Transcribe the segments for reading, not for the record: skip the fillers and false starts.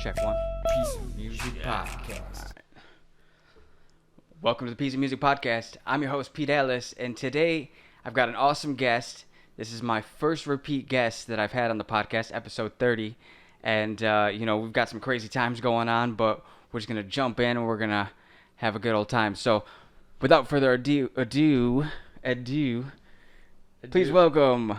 Check one. PeaceSum Music Podcast. Welcome to the PeaceSum Music Podcast. I'm your host, Pete Ellis, and today I've got an awesome guest. This is my first repeat guest that I've had on the podcast, episode 30. And, we've got some crazy times going on, but we're just going to jump in and we're going to have a good old time. So, without further ado, please welcome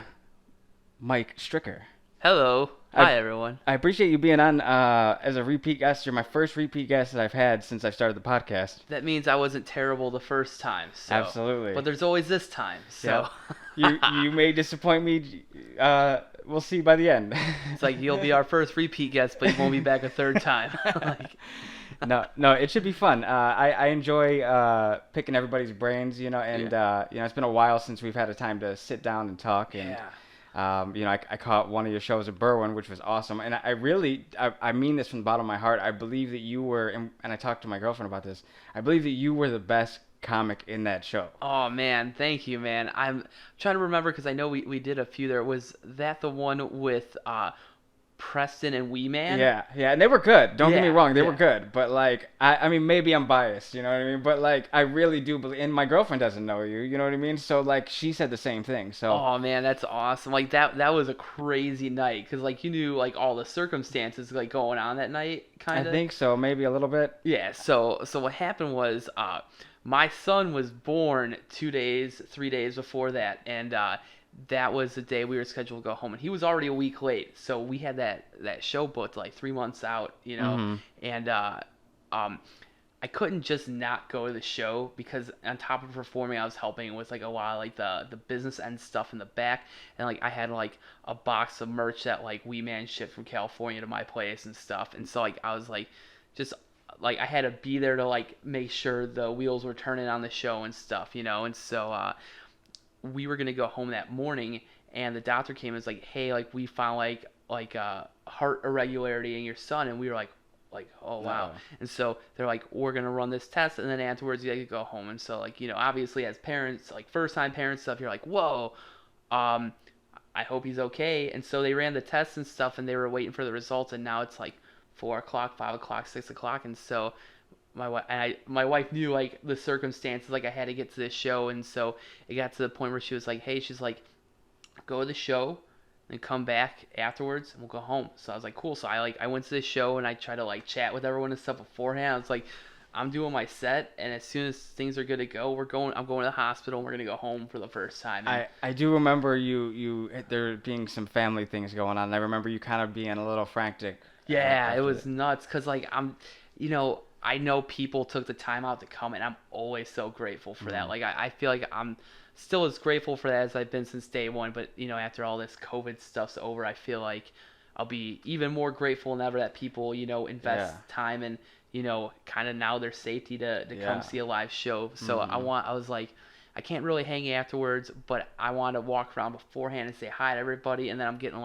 Mike Stricker. Hello. Hi, everyone. I appreciate you being on as a repeat guest. You're my first repeat guest that I've had since I started the podcast. That means I wasn't terrible the first time. So. Absolutely. But there's always this time. So you may disappoint me. We'll see by the end. It's like you'll be our first repeat guest, but you won't be back a third time. No, it should be fun. I enjoy picking everybody's brains, and it's been a while since we've had a time to sit down and talk. And, yeah. I caught one of your shows at Berwyn, which was awesome. And I mean this from the bottom of my heart. I believe that you were, and I talked to my girlfriend about this, I believe that you were the best comic in that show. Oh, man. Thank you, man. I'm trying to remember because I know we did a few there. Was that the one with Preston and Wee Man? Yeah, and they were good. Don't get me wrong, they were good. But I mean, maybe I'm biased, you know what I mean? But I really do believe, and my girlfriend doesn't know you, you know what I mean? So she said the same thing. So. Oh man, that's awesome. That was a crazy night because you knew all the circumstances going on that night, kind of. I think so, maybe a little bit. Yeah. So what happened was my son was born 3 days before that, and that was the day we were scheduled to go home, and he was already a week late. So we had that show booked 3 months out, and I couldn't just not go to the show because on top of performing, I was helping with a lot of the business end stuff in the back, and I had a box of merch that Wee Man shipped from California to my place and stuff, and so I was I had to be there to make sure the wheels were turning on the show and stuff, and so we were gonna go home that morning, and the doctor came and was like, hey, we found a heart irregularity in your son, and we were like, oh wow. And so they're like, we're gonna run this test, and then afterwards you could go home. And so obviously as parents, first time parent stuff, you're like, whoa, I hope he's okay. And so they ran the tests and stuff, and they were waiting for the results, and now it's 4 o'clock, 5 o'clock, 6 o'clock, and so my wife knew the circumstances, I had to get to this show, and so it got to the point where she was like, hey, she's like, go to the show and come back afterwards and we'll go home. So I was like, cool. So I went to the show and I tried to chat with everyone and stuff beforehand. I was like, I'm doing my set, and as soon as things are good to go, I'm going to the hospital and we're gonna go home for the first time. And I do remember you there being some family things going on, and I remember you kind of being a little frantic. Yeah, it was nuts because I'm I know people took the time out to come, and I'm always so grateful for that. I feel like I'm still as grateful for that as I've been since day one, but after all this COVID stuff's over, I feel like I'll be even more grateful than ever that people invest time and kind of now their safety to come see a live show. So I was like, I can't really hang afterwards, but I want to walk around beforehand and say hi to everybody, and then I'm getting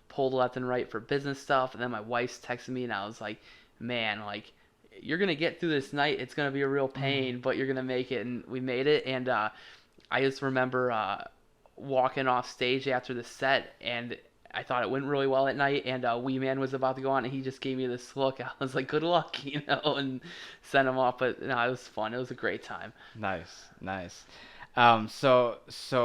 pulled left and right for business stuff, and then my wife's texting me, and I was like, man, you're gonna get through this night. It's gonna be a real pain, but you're gonna make it, and we made it. And I just remember walking off stage after the set, and I thought it went really well at night. And Wee Man was about to go on, and he just gave me this look. I was like, "Good luck," and sent him off. But no, it was fun. It was a great time. Nice. So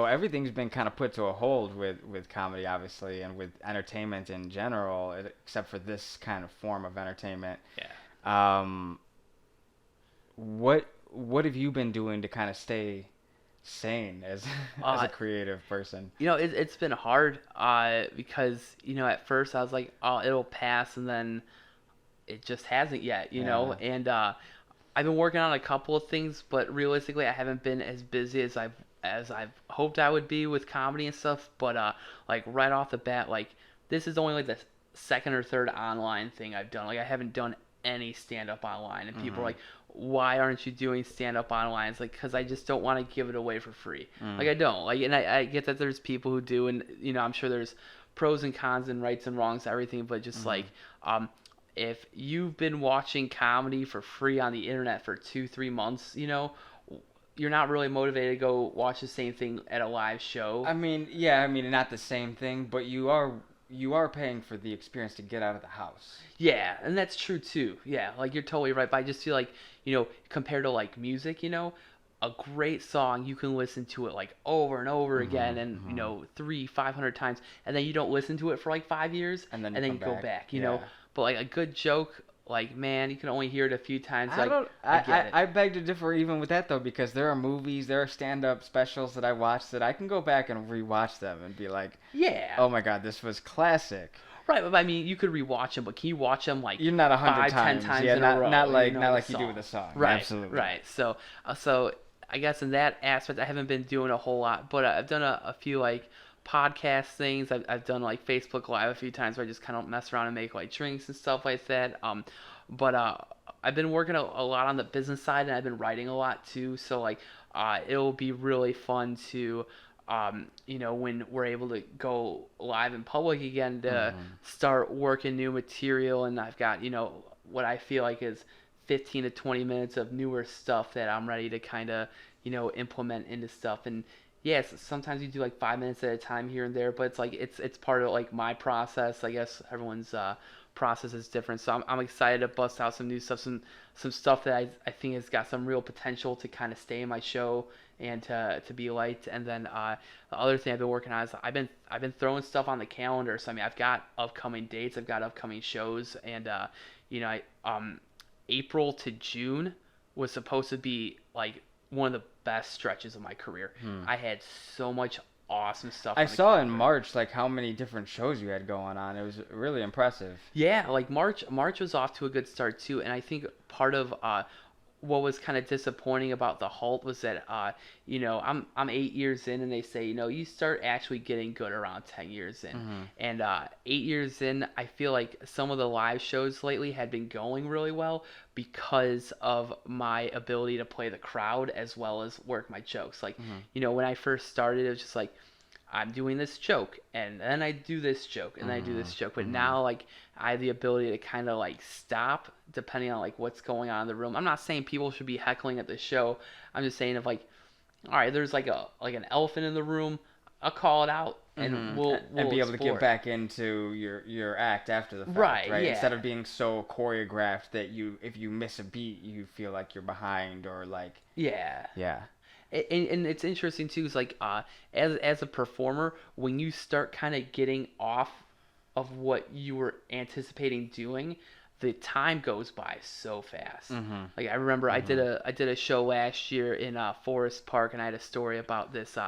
everything's been kind of put to a hold with comedy, obviously, and with entertainment in general, except for this kind of form of entertainment. Yeah. What have you been doing to kind of stay sane as a creative person? It's been hard because at first I was like, oh, it'll pass, and then it just hasn't yet, and I've been working on a couple of things, but realistically I haven't been as busy as I've hoped I would be with comedy and stuff. But right off the bat, this is only the second or third online thing I've done. I haven't done any stand-up online, and people are like, why aren't you doing stand-up online? It's because I just don't want to give it away for free. I don't and I get that there's people who do, and I'm sure there's pros and cons and rights and wrongs to everything, but just if you've been watching comedy for free on the internet for 2-3 months, you're not really motivated to go watch the same thing at a live show. I mean, not the same thing, but you are you are paying for the experience to get out of the house. Yeah, and that's true too. Yeah, like you're totally right. But I just feel like, compared to like music, a great song, you can listen to it like over and over again and, 500 times. And then you don't listen to it for like 5 years And then you go back, Yeah. But like a good joke, like, man, you can only hear it a few times. I Like, don't. I get it. I beg to differ even with that though, because there are movies, there are stand-up specials that I watch that I can go back and rewatch them and be like, Yeah. oh my god, this was classic. Right, but I mean, you could rewatch them, but can you watch them like You're not 100 5, 10 times. times Yeah, in a row? not like the you do song. with a song. Right, Absolutely. right. So I guess in that aspect, I haven't been doing a whole lot, but I've done a few like podcast things. I've done like Facebook Live a few times where I just kind of mess around and make like drinks and stuff like that. But I've been working a lot on the business side, and I've been writing a lot too. So like, it'll be really fun to, when we're able to go live in public again, to start working new material. And I've got, what I feel like is 15 to 20 minutes of newer stuff that I'm ready to kind of, implement into stuff. And yes, sometimes you do like 5 minutes at a time here and there, but it's like it's part of like my process. I guess everyone's process is different, so I'm excited to bust out some new stuff, some stuff that I think has got some real potential to kind of stay in my show and to be liked. And then the other thing I've been working on is I've been throwing stuff on the calendar. So I mean, I've got upcoming dates, I've got upcoming shows, and April to June was supposed to be like one of the best stretches of my career. I had so much awesome stuff. I saw in March like how many different shows you had going on. It was really impressive. Yeah, like March was off to a good start too, and I think part of what was kind of disappointing about the halt was that I'm 8 years in, and they say you start actually getting good around 10 years in, and 8 years in, I feel like some of the live shows lately had been going really well because of my ability to play the crowd as well as work my jokes. Like when I first started, it was just like, I'm doing this joke, and then I do this joke, and then I do this joke. But now, like, I have the ability to kind of, like, stop depending on, like, what's going on in the room. I'm not saying people should be heckling at the show. I'm just saying if, like, all right, there's, like, an elephant in the room, I'll call it out, and we'll be able to explore get back into your act after the fact, right? Yeah. Instead of being so choreographed that if you miss a beat, you feel like you're behind or, like... Yeah. Yeah. And it's interesting too, is like as a performer, when you start kind of getting off of what you were anticipating doing, the time goes by so fast. Like I remember I did a show last year in Forest Park, and I had a story about this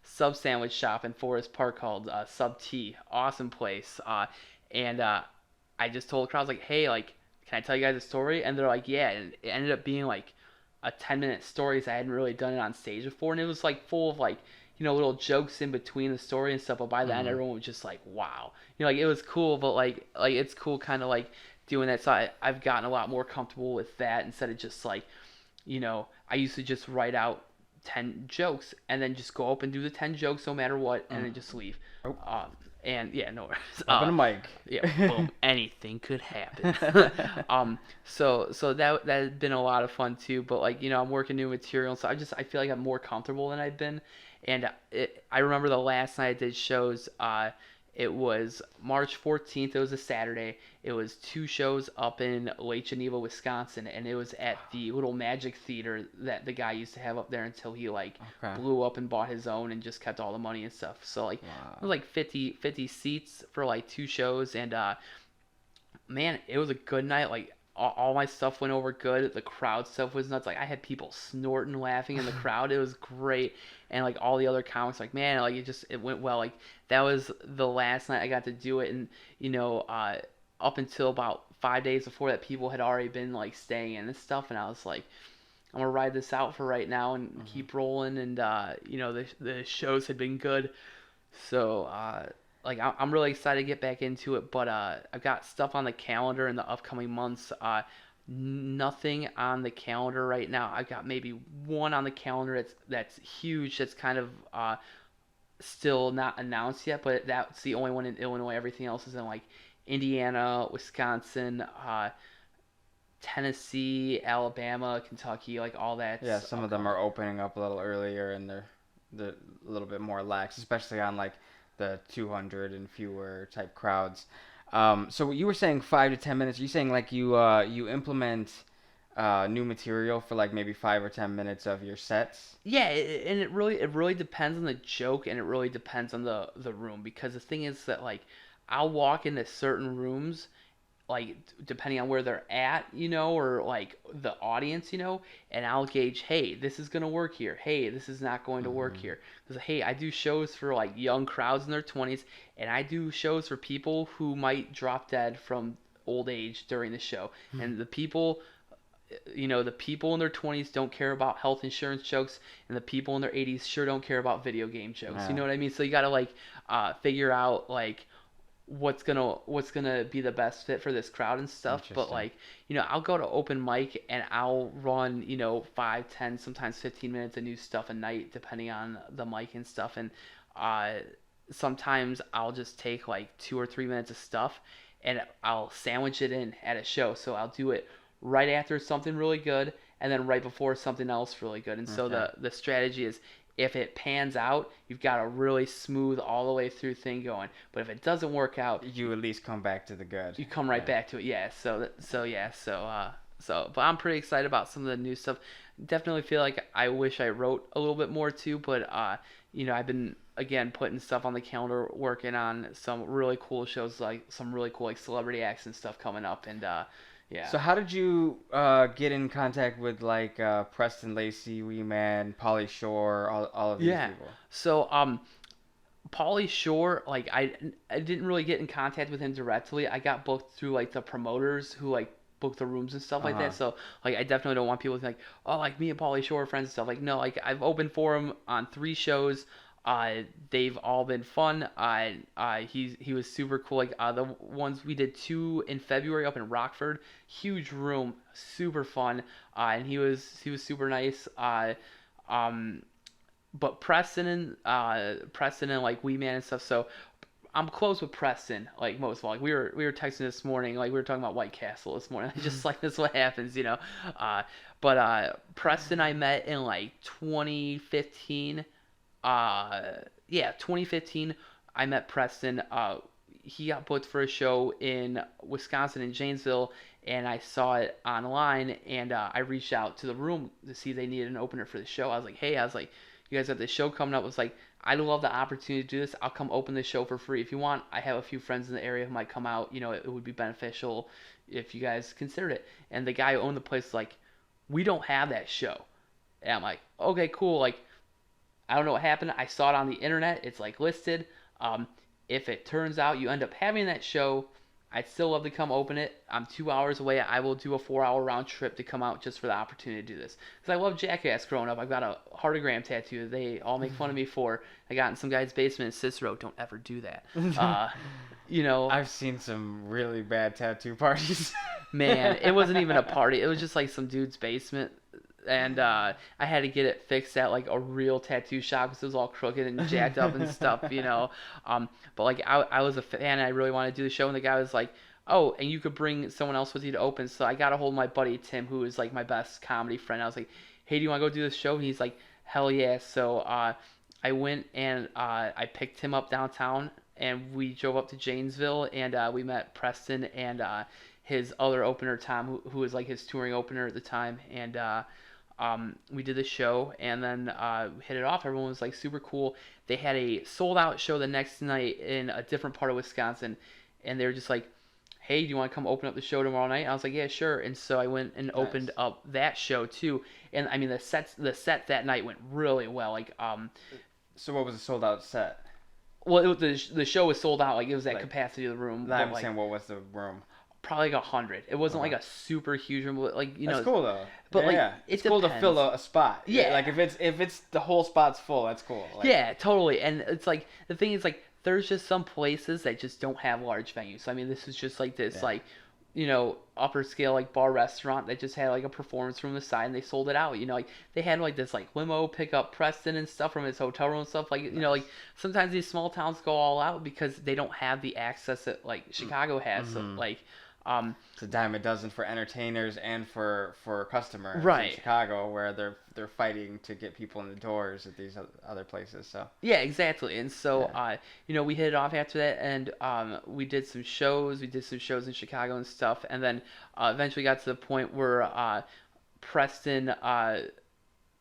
sub sandwich shop in Forest Park called Sub T. Awesome place. And I just told the crowd, I was like, hey, like, can I tell you guys a story? And they're like, yeah. And it ended up being like a 10-minute story, so I hadn't really done it on stage before, and it was like full of like little jokes in between the story and stuff. But by the end, everyone was just like, wow, like it was cool. But like it's cool kind of like doing that. So I've gotten a lot more comfortable with that instead of just like I used to just write out 10 jokes and then just go up and do the 10 jokes no matter what, and then just leave. And yeah, no worries. Open a mic. Yeah, boom, anything could happen. So that has been a lot of fun too. But like I'm working new material, so I feel like I'm more comfortable than I've been. And I remember the last night I did shows. It was March 14th. It was a Saturday. It was 2 shows up in Lake Geneva, Wisconsin, and it was at the little Magic Theater that the guy used to have up there until he blew up and bought his own and just kept all the money and stuff. So like it was like 50 seats for like 2 shows, and man, it was a good night. Like all my stuff went over good. The crowd stuff was nuts. Like I had people snorting, laughing in the crowd. It was great. And like all the other comics, like, man, like it went well. Like that was the last night I got to do it, and up until about 5 days before that, people had already been like staying in and stuff, and I was like, I'm gonna ride this out for right now and keep rolling. And the shows had been good, so like I'm really excited to get back into it. But I've got stuff on the calendar in the upcoming months. Nothing on the calendar right now. I've got maybe one on the calendar that's huge. That's kind of still not announced yet, but that's the only one in Illinois. Everything else is in like Indiana, Wisconsin, Tennessee, Alabama, Kentucky, like all that. Yeah, some of them are opening up a little earlier, and they're a little bit more lax, especially on like the 200 and fewer type crowds. So you were saying 5 to 10 minutes. Are you saying like you implement new material for like maybe 5 or 10 minutes of your sets? Yeah, and it really depends on the joke, and it really depends on the room, because the thing is that like I'll walk into certain rooms, like depending on where they're at, or like the audience, and I'll gauge, hey, this is gonna work here. Hey, this is not going to work here. Because hey, I do shows for like young crowds in their 20s, and I do shows for people who might drop dead from old age during the show, and the people in their 20s don't care about health insurance jokes, and the people in their 80s sure don't care about video game jokes. Yeah. You know what I mean? So you gotta like figure out like what's gonna be the best fit for this crowd and stuff. But like, I'll go to open mic and I'll run 5, 10, sometimes 15 minutes of new stuff a night, depending on the mic and stuff. And sometimes I'll just take like 2 or 3 minutes of stuff and I'll sandwich it in at a show. So I'll do it right after something really good, and then right before something else really good. And so the strategy is, if it pans out, you've got a really smooth all the way through thing going. But if it doesn't work out, you at least come back to the good. You come right back to it. Yeah. But I'm pretty excited about some of the new stuff. Definitely feel like I wish I wrote a little bit more too, but I've been again putting stuff on the calendar, working on some really cool shows, like some really cool like celebrity acts and stuff coming up, and yeah. So how did you get in contact with like Preston Lacey, Wee Man, Pauly Shore, all of these people? So Pauly Shore, like I didn't really get in contact with him directly. I got booked through like the promoters who like book the rooms and stuff like that. So like I definitely don't want people to think, oh, like me and Pauly Shore are friends and stuff. Like no, like I've opened for him on 3 shows. They've all been fun. He was super cool. Like the ones we did 2 in February up in Rockford, huge room, super fun. And he was super nice. But Preston and like Wee Man and stuff. So I'm close with Preston, like most of all. Like we were texting this morning, like we were talking about White Castle this morning. Just like this is what happens, But Preston I met in like 2015. 2015, I met Preston. He got booked for a show in Wisconsin in Janesville, and I saw it online, and I reached out to the room to see if they needed an opener for the show. I was like, hey, you guys have this show coming up. I was like, I'd love the opportunity to do this. I'll come open the show for free. If you want, I have a few friends in the area who might come out. It would be beneficial if you guys considered it. And the guy who owned the place was like, we don't have that show. And I'm like, okay, cool. Like, I don't know what happened. I saw it on the internet. It's like listed. If it turns out you end up having that show, I'd still love to come open it. I'm 2 hours away. I will do a 4-hour round trip to come out just for the opportunity to do this. Because I love Jackass growing up. I've got a heartogram tattoo they all make fun of me for. I got in some guy's basement in Cicero. Don't ever do that. I've seen some really bad tattoo parties. Man, it wasn't even a party. It was just like some dude's basement. And I had to get it fixed at like a real tattoo shop because it was all crooked and jacked up and stuff, But like I was a fan and I really wanted to do the show, and the guy was like, oh, and you could bring someone else with you to open. So I got a hold of my buddy Tim, who is like my best comedy friend. I was like, hey, do you want to go do this show? And he's like, hell yeah. So I went and I picked him up downtown, and we drove up to Janesville, and we met Preston and his other opener, Tom, who was like his touring opener at the time. And we did the show, and then hit it off. Everyone was like super cool. They had a sold out show the next night in a different part of Wisconsin, and they were just like, hey, do you want to come open up the show tomorrow night? I was like, yeah, sure. And so I went and opened up that show too. And I mean, the set that night went really well. Like, so what was a sold out set? Well, the show was sold out. Like, it was at capacity of the room. I'm saying, what was the room? Probably like 100. It wasn't like a super huge room, but like, That's cool though. But it's cool to fill a spot. Yeah. Like if it's the whole spot's full, that's cool. Like, yeah, totally. And it's like, the thing is like, there's just some places that just don't have large venues. So I mean, this is just like this upper scale like bar restaurant that just had like a performance room on the side, and they sold it out. Like they had like this like limo pick up Preston and stuff from his hotel room and stuff. Like like sometimes these small towns go all out because they don't have the access that like Chicago has. So like It's a dime a dozen for entertainers and for customers Right. in Chicago, where they're fighting to get people in the doors at these other places. So Yeah, exactly. And so, yeah. we hit it off after that, and we did some shows. We did some shows in Chicago and stuff, and then eventually got to the point where Preston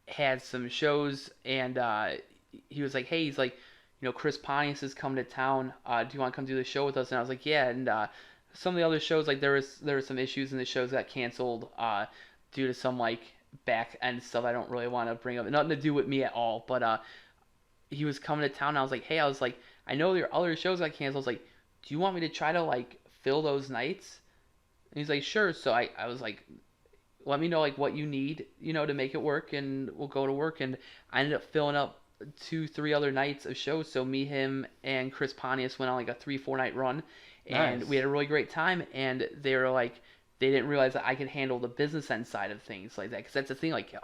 had some shows, and he was like, "Hey, he's like, Chris Pontius is coming to town. Do you want to come do the show with us?" And I was like, "Yeah." And some of the other shows, like there were some issues, and the shows got canceled due to some like back end stuff. I don't really want to bring up, nothing to do with me at all, but he was coming to town. And I was like, "Hey," I was like, "I know your other shows got canceled." I was like, "Do you want me to try to like fill those nights?" And he's like, "Sure." So I was like, let me know like what you need, to make it work, and we'll go to work. And I ended up filling up 2-3 other nights of shows. So me, him, and Chris Pontius went on like a 3-4 night run, and Nice. we had a really great time. And they were like, they didn't realize that I could handle the business end side of things like that, because that's the thing. Like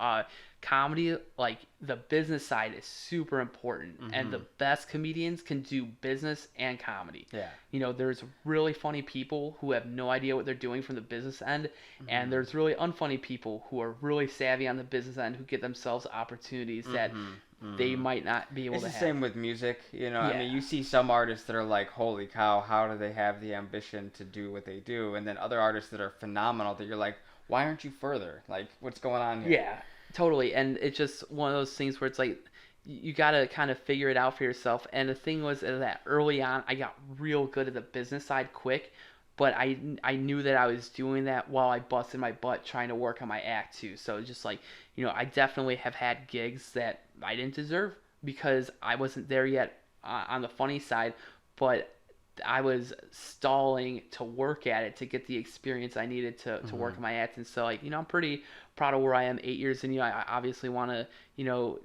comedy, like the business side is super important, and the best comedians can do business and comedy. Yeah. There's really funny people who have no idea what they're doing from the business end, and there's really unfunny people who are really savvy on the business end who get themselves opportunities that they might not be able It's to the have. same with music, I Yeah. mean, you see some artists that are like, holy cow, how do they have the ambition to do what they do? And then other artists that are phenomenal that you're like, why aren't you further? Like, what's going on here? Yeah, totally. And it's just one of those things where it's like you got to kind of figure it out for yourself. And the thing was that early on, I got real good at the business side quick, but I knew that I was doing that while I busted my butt trying to work on my act too. So it's just like, I definitely have had gigs that I didn't deserve because I wasn't there yet on the funny side, but I was stalling to work at it to get the experience I needed to work on my act. And so, like, I'm pretty proud of where I am 8 years in. I obviously want to,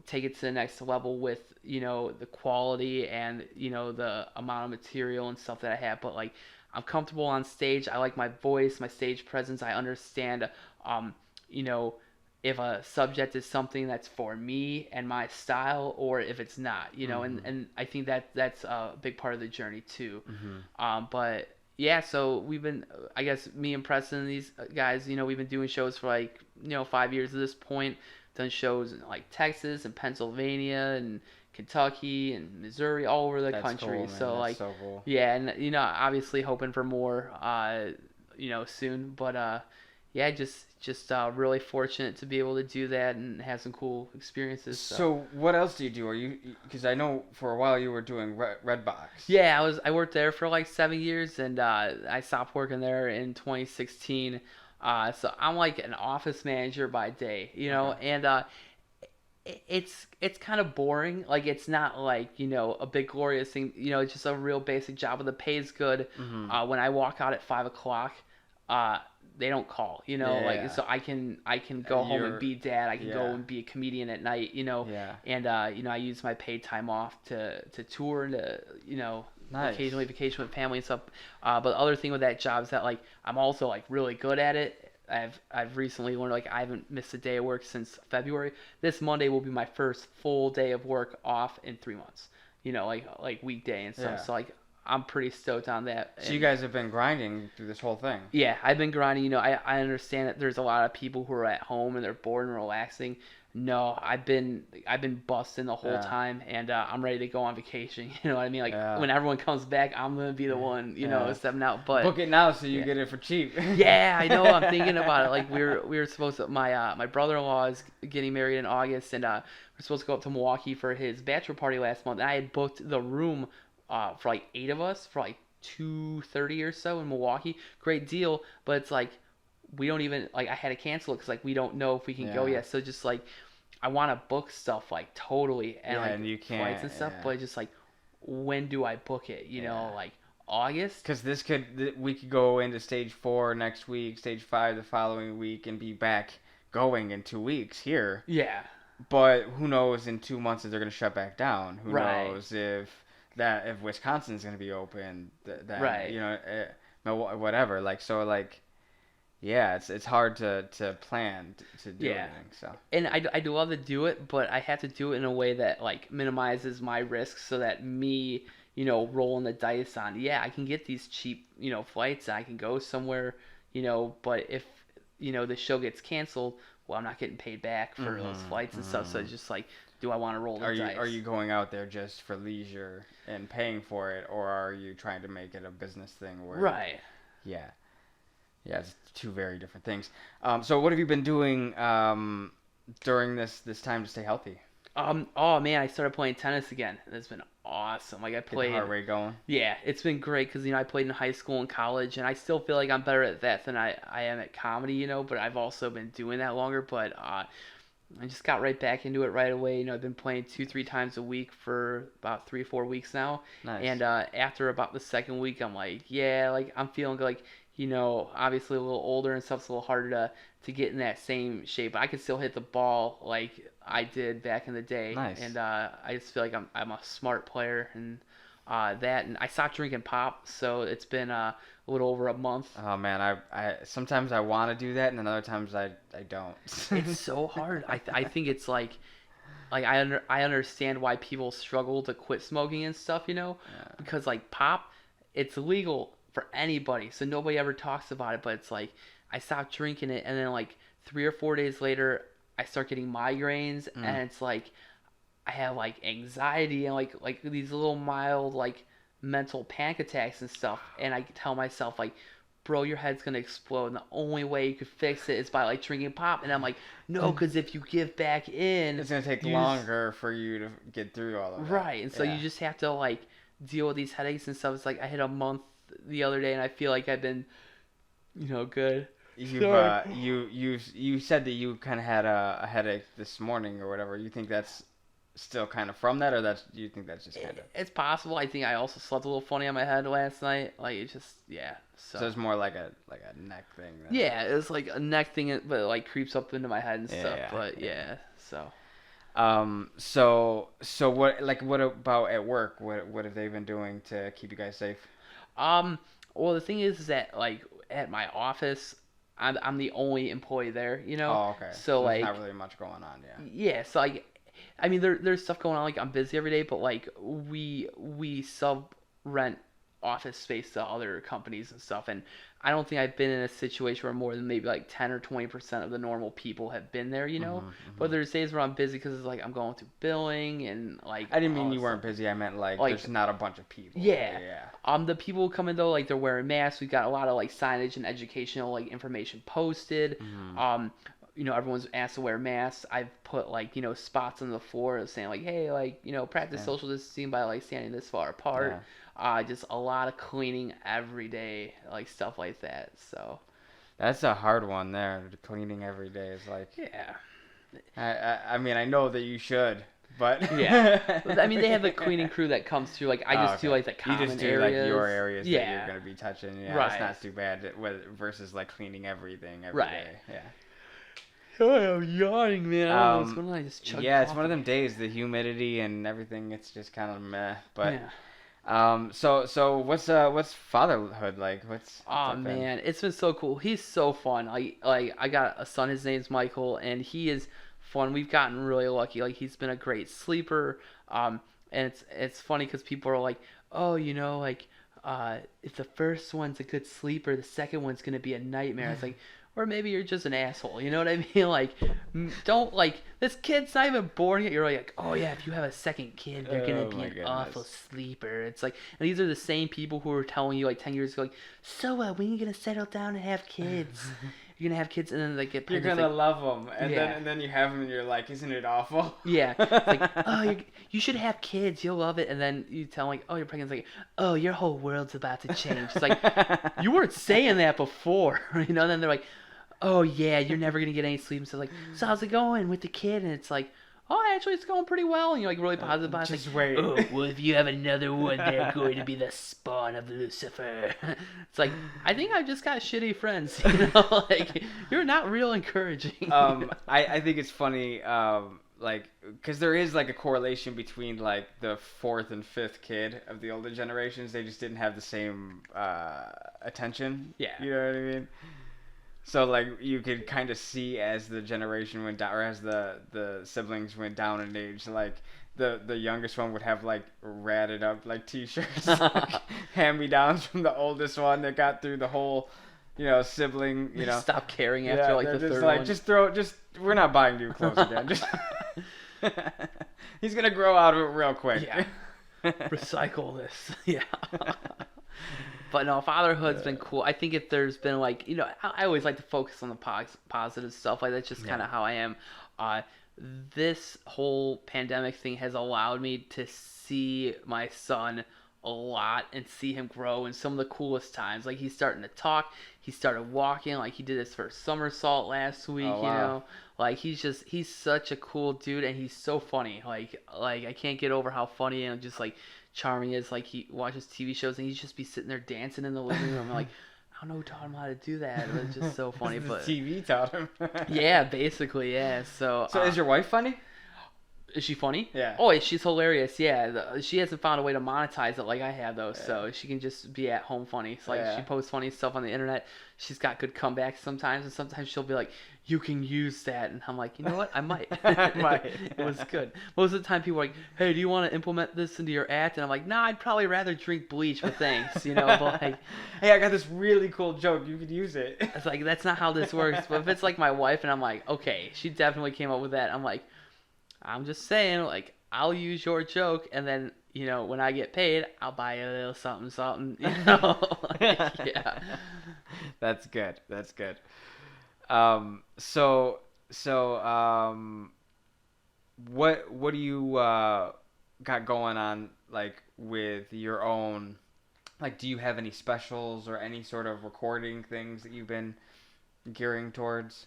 take it to the next level with, the quality and, the amount of material and stuff that I have. But, like, I'm comfortable on stage. I like my voice, my stage presence. I understand, if a subject is something that's for me and my style, or if it's not, and I think that's a big part of the journey too. But yeah, so we've been, I guess me and Preston and these guys, we've been doing shows for like, 5 years at this point, done shows in like Texas and Pennsylvania and Kentucky and Missouri, all over the That's country. cool, man. So That's like, so cool. yeah, and obviously hoping for more, soon, but yeah, just really fortunate to be able to do that and have some cool experiences. So what else do you do? Are you, because I know for a while you were doing Redbox. Yeah, I worked there for like 7 years, and I stopped working there in 2016. So I'm like an office manager by day, Okay. and it's kind of boring. Like, it's not like, a big glorious thing. It's just a real basic job, but the pay is good. When I walk out at 5 o'clock, they don't call, Yeah. like, so I can go home and You're- be dad. I can go yeah. and be a comedian at night, Yeah. and I use my paid time off to tour and to, Nice. occasionally vacation with family and stuff. But the other thing with that job is that, like, I'm also like really good at it. I've recently learned, like, I haven't missed a day of work since February. This Monday will be my first full day of work off in 3 months. Like weekday and stuff. Yeah. So like I'm pretty stoked on that. So you guys have been grinding through this whole thing. Yeah, I've been grinding. I understand that there's a lot of people who are at home and they're bored and relaxing. No, I've been busting the whole Yeah. time, and I'm ready to go on vacation. You know what I mean? Like, Yeah. when everyone comes back, I'm gonna be the one, Yeah. stepping out. But Book it now so you Yeah. get it for cheap. yeah, I know. I'm thinking about it. Like, we were supposed to. My brother-in-law is getting married in August, and we're supposed to go up to Milwaukee for his bachelor party last month. And I had booked the room for like 8 of us for like $230 or so in Milwaukee. Great deal, but it's like we don't even, like, I had to cancel it because, like, we don't know if we can go Yeah. yet. So just like I want to book stuff like totally, and Yeah, like and you flights can't, and stuff, yeah. but just like, when do I book it? Yeah. Like August. Because we could go into stage 4 next week, stage 5 the following week, and be back going in 2 weeks here. Yeah. But who knows in 2 months if they're going to shut back down? Who Right. knows if Wisconsin's going to be open? That Right. whatever. Like, so, like, yeah, it's hard to plan to do Yeah. anything. So And I do love to do it, but I have to do it in a way that, like, minimizes my risks so that me, rolling the dice on, yeah, I can get these cheap, flights. I can go somewhere, but if, the show gets canceled, well, I'm not getting paid back for those flights and stuff. So it's just like, do I want to roll the dice? Are you going out there just for leisure and paying for it, or are you trying to make it a business thing where Right. Yeah. Yeah, it's two very different things. So what have you been doing during this time to stay healthy? Oh man, I started playing tennis again. It's been awesome. Like I Get the played. heart rate going. Yeah, it's been great because I played in high school and college, and I still feel like I'm better at that than I am at comedy. But I've also been doing that longer. But I just got right back into it right away. I've been playing 2-3 times a week for about 3-4 weeks now. Nice. And after about the second week, I'm like, yeah, like I'm feeling like, obviously a little older and stuff, it's a little harder to get in that same shape. But I can still hit the ball like I did back in the day. Nice. And I just feel like I'm a smart player, and and I stopped drinking pop, so it's been a little over a month. Oh man, I sometimes I want to do that, and then other times I don't. It's so hard. I think it's like I understand why people struggle to quit smoking and stuff, because like pop, it's legal for anybody, so nobody ever talks about it. But it's like I stopped drinking it, and then like 3 or 4 days later, I start getting migraines, and it's like I have like anxiety and like these little mild like mental panic attacks and stuff, and I tell myself like, bro, your head's gonna explode, and the only way you could fix it is by like drinking pop. And I'm like, no, because if you give back in, it's gonna take longer for you to get through all of that. Right, and so you just have to like deal with these headaches and stuff. It's like I hit a month the other day, and I feel like I've been, good. You said that you kind of had a headache this morning or whatever. You think that's still kind of from that, or do you think that's just kind of? It's possible. I think I also slept a little funny on my head last night. Like it's just So it's more like a neck thing. Yeah, it's like a neck thing, but it like creeps up into my head and stuff. But so. So what about at work? What have they been doing to keep you guys safe? Well, the thing is that like at my office, I'm the only employee there, Oh, okay. So like, there's not really much going on, yeah. Yeah, so like, I mean, there's stuff going on. Like I'm busy every day, but like we sub rent office space to other companies and stuff, and I don't think I've been in a situation where more than maybe like 10 or 20% of the normal people have been there, But there's days where I'm busy because it's like I'm going through billing and like. I didn't mean you weren't busy. I meant like there's not a bunch of people. Yeah. Yeah. The people who come in though, like they're wearing masks. We've got a lot of like signage and educational like information posted. Everyone's asked to wear masks. I've put like, spots on the floor saying like, hey, like, practice social distancing by like standing this far apart. Yeah. Just a lot of cleaning every day, like stuff like that. So that's a hard one there. Cleaning every day is like. Yeah. I mean, I know that you should, but. Yeah. I mean, they have the cleaning crew that comes through. Like I just do like the common areas. You just do like your areas that you're gonna be touching. Yeah. Right. It's not too bad versus like cleaning everything every right. day. Yeah. Oh, I'm yawning, man. I don't know what's going on. I just chugged it's coffee. one of them days. The humidity and everything. It's just kind of meh. But. Yeah. So what's fatherhood like? What's man, it's been so cool. He's so fun. Like I got a son. His name's Michael, and he is fun. We've gotten really lucky. Like he's been a great sleeper. And it's funny because people are like, oh, if the first one's a good sleeper, the second one's gonna be a nightmare. It's like. Or maybe you're just an asshole, you know what I mean? Like, don't, like, this kid's not even born yet. You're like, oh, yeah, if you have a second kid, they're going to be an awful sleeper. It's like, and these are the same people who were telling you, like, 10 years ago, like, so, when are you going to settle down and have kids? You're going to have kids, and then they get pregnant. You're going to love them. And then you have them, and you're like, isn't it awful? Yeah. It's like, oh, you should have kids. You'll love it. And then you tell them, like, oh, you're pregnant. It's like, oh, your whole world's about to change. It's like, you weren't saying that before. And then they're like, oh yeah, you're never gonna get any sleep. And so like, so how's it going with the kid? And it's like, oh, actually, it's going pretty well. And you're like really positive about it. Just like, wait. Oh, well, if you have another one, they're going to be the spawn of Lucifer. It's like, I think I've just got shitty friends. Like you're not real encouraging. I think it's funny. Like, because there is like a correlation between like the fourth and fifth kid of the older generations. They just didn't have the same attention. Yeah. You know what I mean? So like you could kind of see as the generation went down, or as the siblings went down in age, like the youngest one would have like ratted up like t-shirts, like, hand-me-downs from the oldest one that got through the whole, sibling, Stop caring after like the just third like one. we're not buying new clothes again. Just he's gonna grow out of it real quick. Yeah. Recycle this. Yeah. But no, fatherhood's been cool. I think if there's been like, I always like to focus on the positive stuff. Like that's just kind of how I am. This whole pandemic thing has allowed me to see my son a lot and see him grow in some of the coolest times. Like he's starting to talk. He started walking. Like he did his first somersault last week. Oh, wow. Like he's such a cool dude and he's so funny. Like I can't get over how funny and just like charming he is. Like he watches TV shows and he'd just be sitting there dancing in the living room. I'm like, I don't know who taught him how to do that. But it's just so funny. The But TV taught him. yeah, basically, yeah. So is your wife funny? is she funny? Yeah. Oh, she's hilarious. Yeah, she hasn't found a way to monetize it like I have though, so she can just be at home funny. It's like she posts funny stuff on the internet. She's got good comebacks sometimes, and sometimes she'll be like, "You can use that," and I'm like, "You know what? I might." I might. It was good. Most of the time, people are like, "Hey, do you want to implement this into your act?" And I'm like, "Nah, I'd probably rather drink bleach, but thanks." But like, hey, I got this really cool joke. You could use it. it's like that's not how this works. But if it's like my wife, and I'm like, "Okay, she definitely came up with that," I'm like, I'm just saying, like, I'll use your joke, and then, when I get paid, I'll buy you a little something, something, yeah. That's good. What do you got going on, like, with your own, like, do you have any specials or any sort of recording things that you've been gearing towards?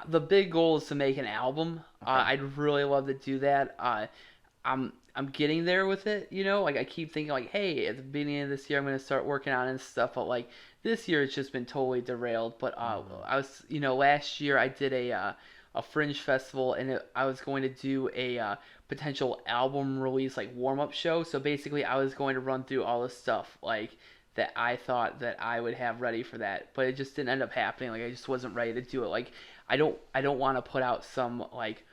The big goal is to make an album. Okay. I'd really love to do that. I'm getting there with it, Like I keep thinking like, hey, at the beginning of this year I'm gonna start working on it and stuff. But like this year it's just been totally derailed. But I was, last year I did a Fringe festival and I was going to do a potential album release like warm up show. So basically I was going to run through all the stuff like that I thought that I would have ready for that, but it just didn't end up happening. Like I just wasn't ready to do it. Like I don't want to put out some like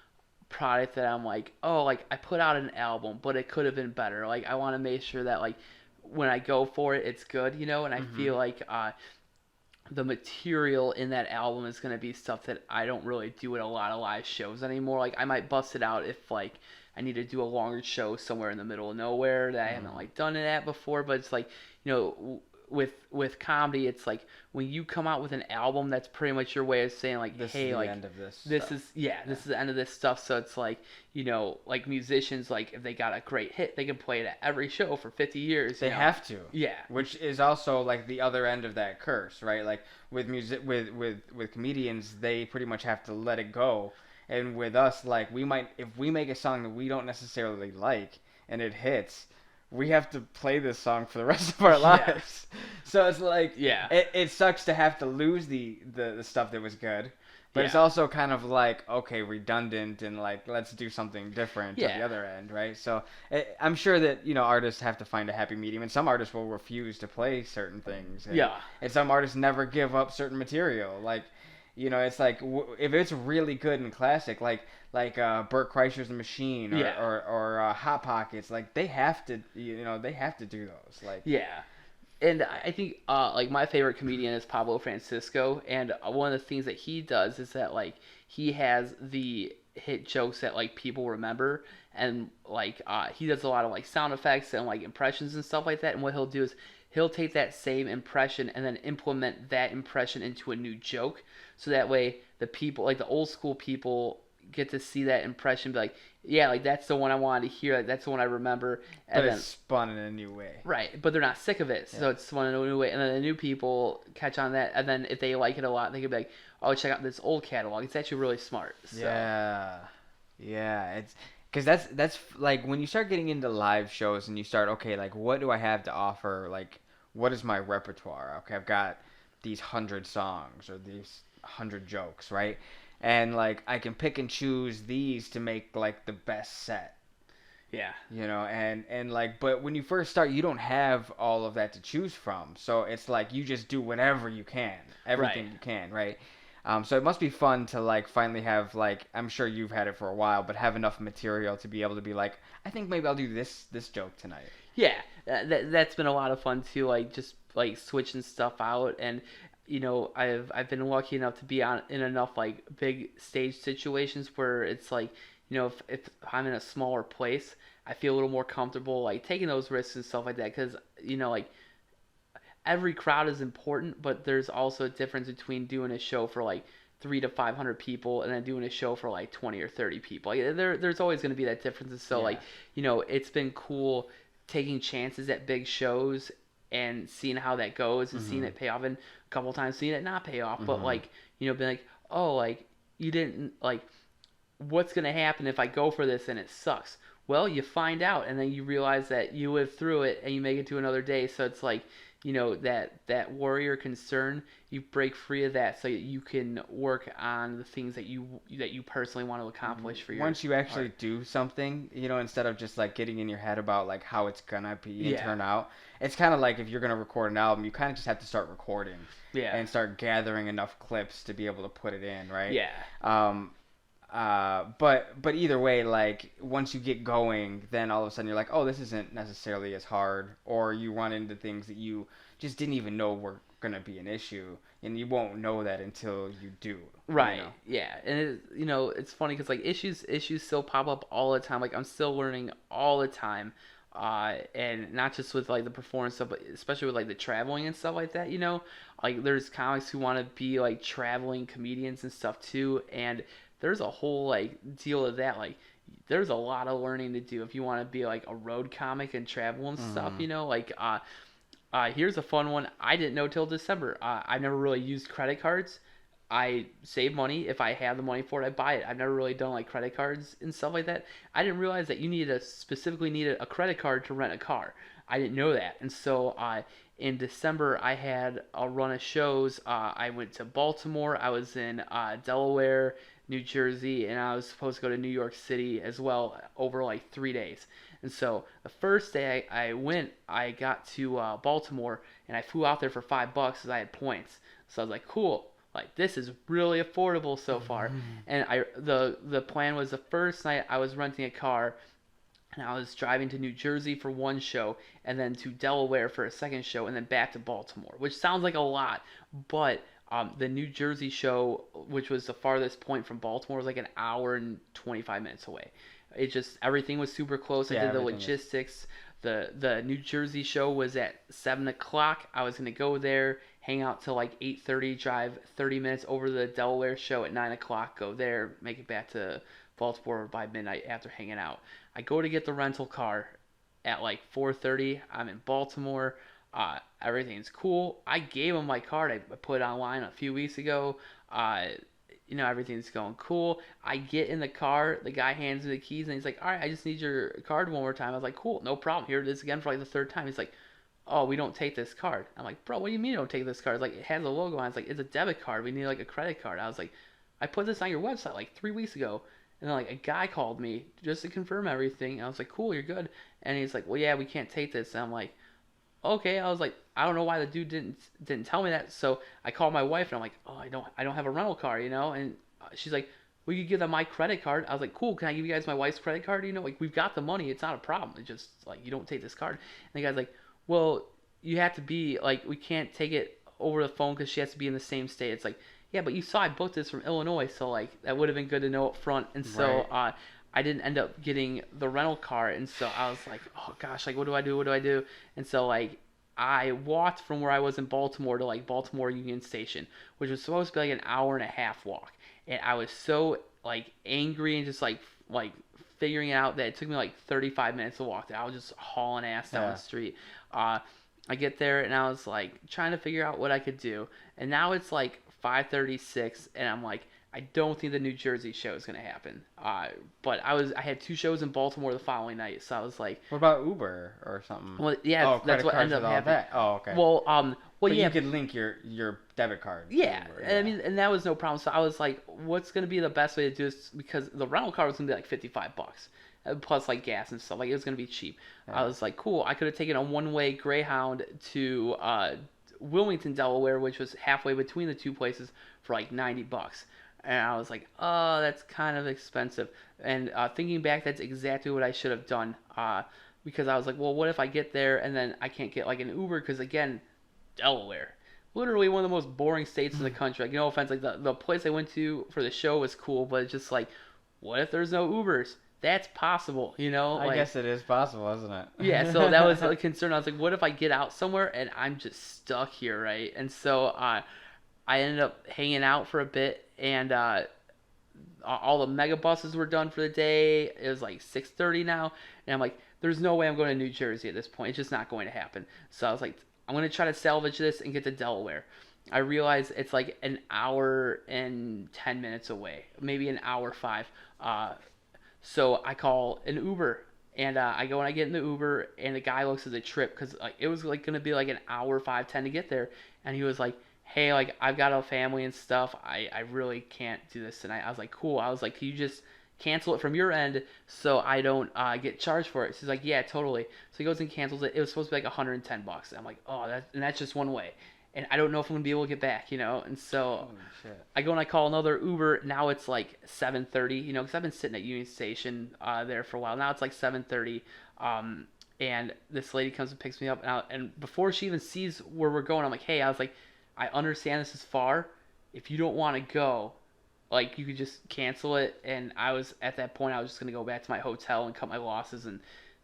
product that I'm like, oh, like I put out an album, but it could have been better. Like I want to make sure that like when I go for it, it's good, and I feel like the material in that album is going to be stuff that I don't really do at a lot of live shows anymore. Like I might bust it out if like I need to do a longer show somewhere in the middle of nowhere that I haven't like done it at before, but it's like, with comedy, it's like when you come out with an album, that's pretty much your way of saying like, This hey, is the like end of this this stuff. this is the end of this stuff. So it's like, like musicians, like if they got a great hit, they can play it at every show for 50 years. They have to. Yeah. Which is also like the other end of that curse, right? Like with music, with comedians, they pretty much have to let it go. And with us, like if we make a song that we don't necessarily like and it hits, we have to play this song for the rest of our lives. So it's like, it sucks to have to lose the stuff that was good, but it's also kind of like, okay, redundant and like, let's do something different at the other end, right? So I'm sure that, artists have to find a happy medium, and some artists will refuse to play certain things. And some artists never give up certain material. Like, it's like if it's really good and classic, like Bert Kreischer's The Machine or Hot Pockets, like they have to do those. Like and I think like my favorite comedian is Pablo Francisco, and one of the things that he does is that like he has the hit jokes that like people remember, and like he does a lot of like sound effects and like impressions and stuff like that. And what he'll do is he'll take that same impression and then implement that impression into a new joke. So that way the people, like the old school people, get to see that impression, be like, yeah, like that's the one I wanted to hear, like that's the one I remember. And but then, it's spun in a new way. Right, but they're not sick of it, so it's spun in a new way. And then the new people catch on that, and then if they like it a lot, they can be like, oh, check out this old catalog. It's actually really smart. So. Yeah, it's because that's like when you start getting into live shows and you start, okay, like what do I have to offer? Like what is my repertoire? Okay, I've got these 100 songs or these 100 jokes, right? And like I can pick and choose these to make like the best set. Yeah. And like, but when you first start, you don't have all of that to choose from. So it's like you just do whatever you can, everything you can, right? So it must be fun to like finally have like, I'm sure you've had it for a while, but have enough material to be able to be like, I think maybe I'll do this joke tonight. Yeah, that's been a lot of fun too. Like just like switching stuff out, and I've been lucky enough to be on in enough like big stage situations where it's like if I'm in a smaller place, I feel a little more comfortable like taking those risks and stuff like that because like every crowd is important, but there's also a difference between doing a show for like 300 to 500 people and then doing a show for like 20 or 30 people. Like, there's always going to be that difference. And so like it's been cool taking chances at big shows and seeing how that goes and seeing it pay off, and a couple times seeing it not pay off. But like being like, oh, like you didn't like, what's gonna happen if I go for this and it sucks? Well, you find out, and then you realize that you live through it and you make it to another day. So it's like that warrior concern, you break free of that so you can work on the things that you personally want to accomplish for your once you actually art. do something, instead of just like getting in your head about like how it's gonna be and Yeah. turn out. It's kind of like if you're gonna record an album, you kind of just have to start recording Yeah. and start gathering enough clips to be able to put it in, right? Yeah. But either way, like once you get going, then all of a sudden you're like, oh, this isn't necessarily as hard, or you run into things that you just didn't even know were gonna be an issue, and you won't know that until you do. Right. Yeah. And it's funny because like issues still pop up all the time. Like I'm still learning all the time. And not just with like the performance stuff, but especially with like the traveling and stuff like that. Like there's comics who want to be like traveling comedians and stuff too, and there's a whole like deal of that. Like there's a lot of learning to do if you want to be like a road comic and travel and stuff. Like here's a fun one. I didn't know till December. I've never really used credit cards. I save money. If I have the money for it, I buy it. I've never really done like credit cards and stuff like that. I didn't realize that you specifically needed a credit card to rent a car. I didn't know that. And so in December, I had a run of shows. I went to Baltimore. I was in Delaware, New Jersey, and I was supposed to go to New York City as well over like 3 days. And so the first day I went, I got to Baltimore, and I flew out there for $5 because I had points. So I was like, cool. Like this is really affordable so far. And the plan was the first night I was renting a car, and I was driving to New Jersey for one show, and then to Delaware for a second show, and then back to Baltimore, which sounds like a lot, but the New Jersey show, which was the farthest point from Baltimore, was like an hour and 25 minutes away. It just everything was super close. I did the logistics. The New Jersey show was at 7 o'clock. I was gonna go there, hang out till like 8:30, drive 30 minutes over to the Delaware show at 9 o'clock, go there, make it back to Baltimore by midnight after hanging out. I go to get the rental car at like 4:30. I'm in Baltimore. Everything's cool. I gave him my card. I put it online a few weeks ago. Everything's going cool. I get in the car. The guy hands me the keys, and he's like, all right, I just need your card one more time. I was like, cool, no problem. Here it is again for like the third time. He's like, oh, we don't take this card. I'm like, bro, what do you mean you don't take this card? It's like, it has a logo on it. It's like, it's a debit card. We need like a credit card. I was like, I put this on your website like 3 weeks ago. And then like a guy called me just to confirm everything. And I was like, cool, you're good. And he's like, well, yeah, we can't take this. And I'm like, okay. I was like, I don't know why the dude didn't tell me that. So I called my wife, and I'm like, oh, I don't have a rental car, And she's like, well, you give them my credit card. I was like, cool. Can I give you guys my wife's credit card? Like we've got the money. It's not a problem. It's just like you don't take this card. And the guy's like, well, you have to be like, we can't take it over the phone because she has to be in the same state. It's like, yeah, but you saw I booked this from Illinois, so like that would have been good to know up front. And so I didn't end up getting the rental car, and so I was like, oh gosh, like what do I do? What do I do? And so like I walked from where I was in Baltimore to like Baltimore Union Station, which was supposed to be like an hour and a half walk, and I was so like angry and just like figuring out that it took me like 35 minutes to walk there. I was just hauling ass down the street. I get there and I was like trying to figure out what I could do, and now it's like 5:36, and I'm like, I don't think the New Jersey show is gonna happen. But I had 2 shows in Baltimore the following night, so I was like, what about Uber or something? well, yeah, that's what ended up happening. Oh, okay. Well, but yeah, you could link your debit card. yeah, to Uber, and I mean, and that was no problem. So I was like, what's gonna be the best way to do this? Because the rental car was gonna be like $55. Plus like gas and stuff, like it was gonna be cheap. I was like, cool. I could have taken a one-way Greyhound to Wilmington, Delaware, which was halfway between the two places, for like $90. And I was like, oh, that's kind of expensive. And thinking back, that's exactly what I should have done. Because I was like, well, what if I get there and then I can't get like an Uber? Because again, Delaware, literally one of the most boring states in the country. Like, no offense, like the place I went to for the show was cool, but it's just like, what if there's no Ubers? That's possible, you know? I guess it is possible, isn't it? Yeah, so that was a concern. I was like, what if I get out somewhere and I'm just stuck here, right? And so I ended up hanging out for a bit, and all the mega buses were done for the day. It was like 6:30 now, and I'm like, there's no way I'm going to New Jersey at this point. It's just not going to happen. So I was like, I'm going to try to salvage this and get to Delaware. I realized it's like an hour and 10 minutes away, maybe an hour 5. So I call an Uber, and I go and I get in the Uber, and the guy looks at the trip, because like, it was like going to be like an hour 5-10 to get there, and he was like, hey, like, I've got a family and stuff, I really can't do this tonight. I was like, cool. I was like, can you just cancel it from your end so I don't get charged for it? So he's like, yeah, totally. So he goes and cancels it. It was supposed to be like $110. And I'm like, oh, that's just one way. And I don't know if I'm going to be able to get back, you know? And so I go and I call another Uber. Now it's like 7:30, you know, because I've been sitting at Union Station there for a while. Now it's like 7:30. And this lady comes and picks me up. And before she even sees where we're going, I'm like, hey, I was like, I understand this is far. If you don't want to go, like, you could just cancel it. And I was, at that point, I was just going to go back to my hotel and cut my losses and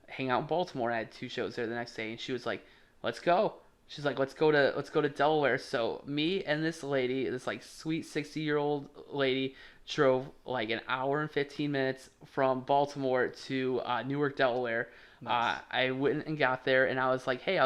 hang out in Baltimore. I had 2 shows there the next day. And she was like, let's go. She's like, let's go to Delaware. So me and this lady, this like sweet 60-year-old lady, drove like an hour and 15 minutes from Baltimore to Newark, Delaware. Nice. I went and got there, and I was like, hey,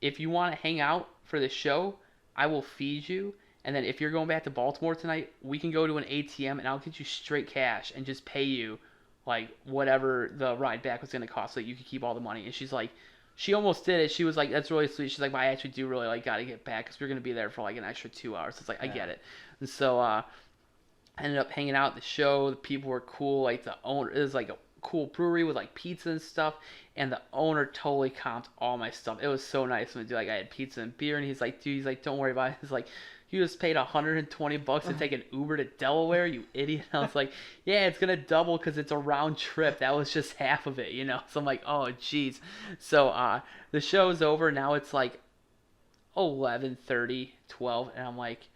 if you want to hang out for the show, I will feed you. And then if you're going back to Baltimore tonight, we can go to an ATM, and I'll get you straight cash and just pay you like whatever the ride back was going to cost so that you could keep all the money. And she's like, she almost did it. She was like, that's really sweet. She's like, but I actually do really like got to get back because we're going to be there for like an extra 2 hours. It's like, I get it. And so I ended up hanging out at the show. The people were cool. Like, the owner, it was like a cool brewery with like pizza and stuff. And the owner totally comped all my stuff. It was so nice. When I had pizza and beer, and he's like, don't worry about it. He's like, you just paid $120 to take an Uber to Delaware, you idiot. I was like, yeah, it's going to double because it's a round trip. That was just half of it, you know? So I'm like, oh, geez. So the show's over. Now it's like 11:30, 12. And I'm like,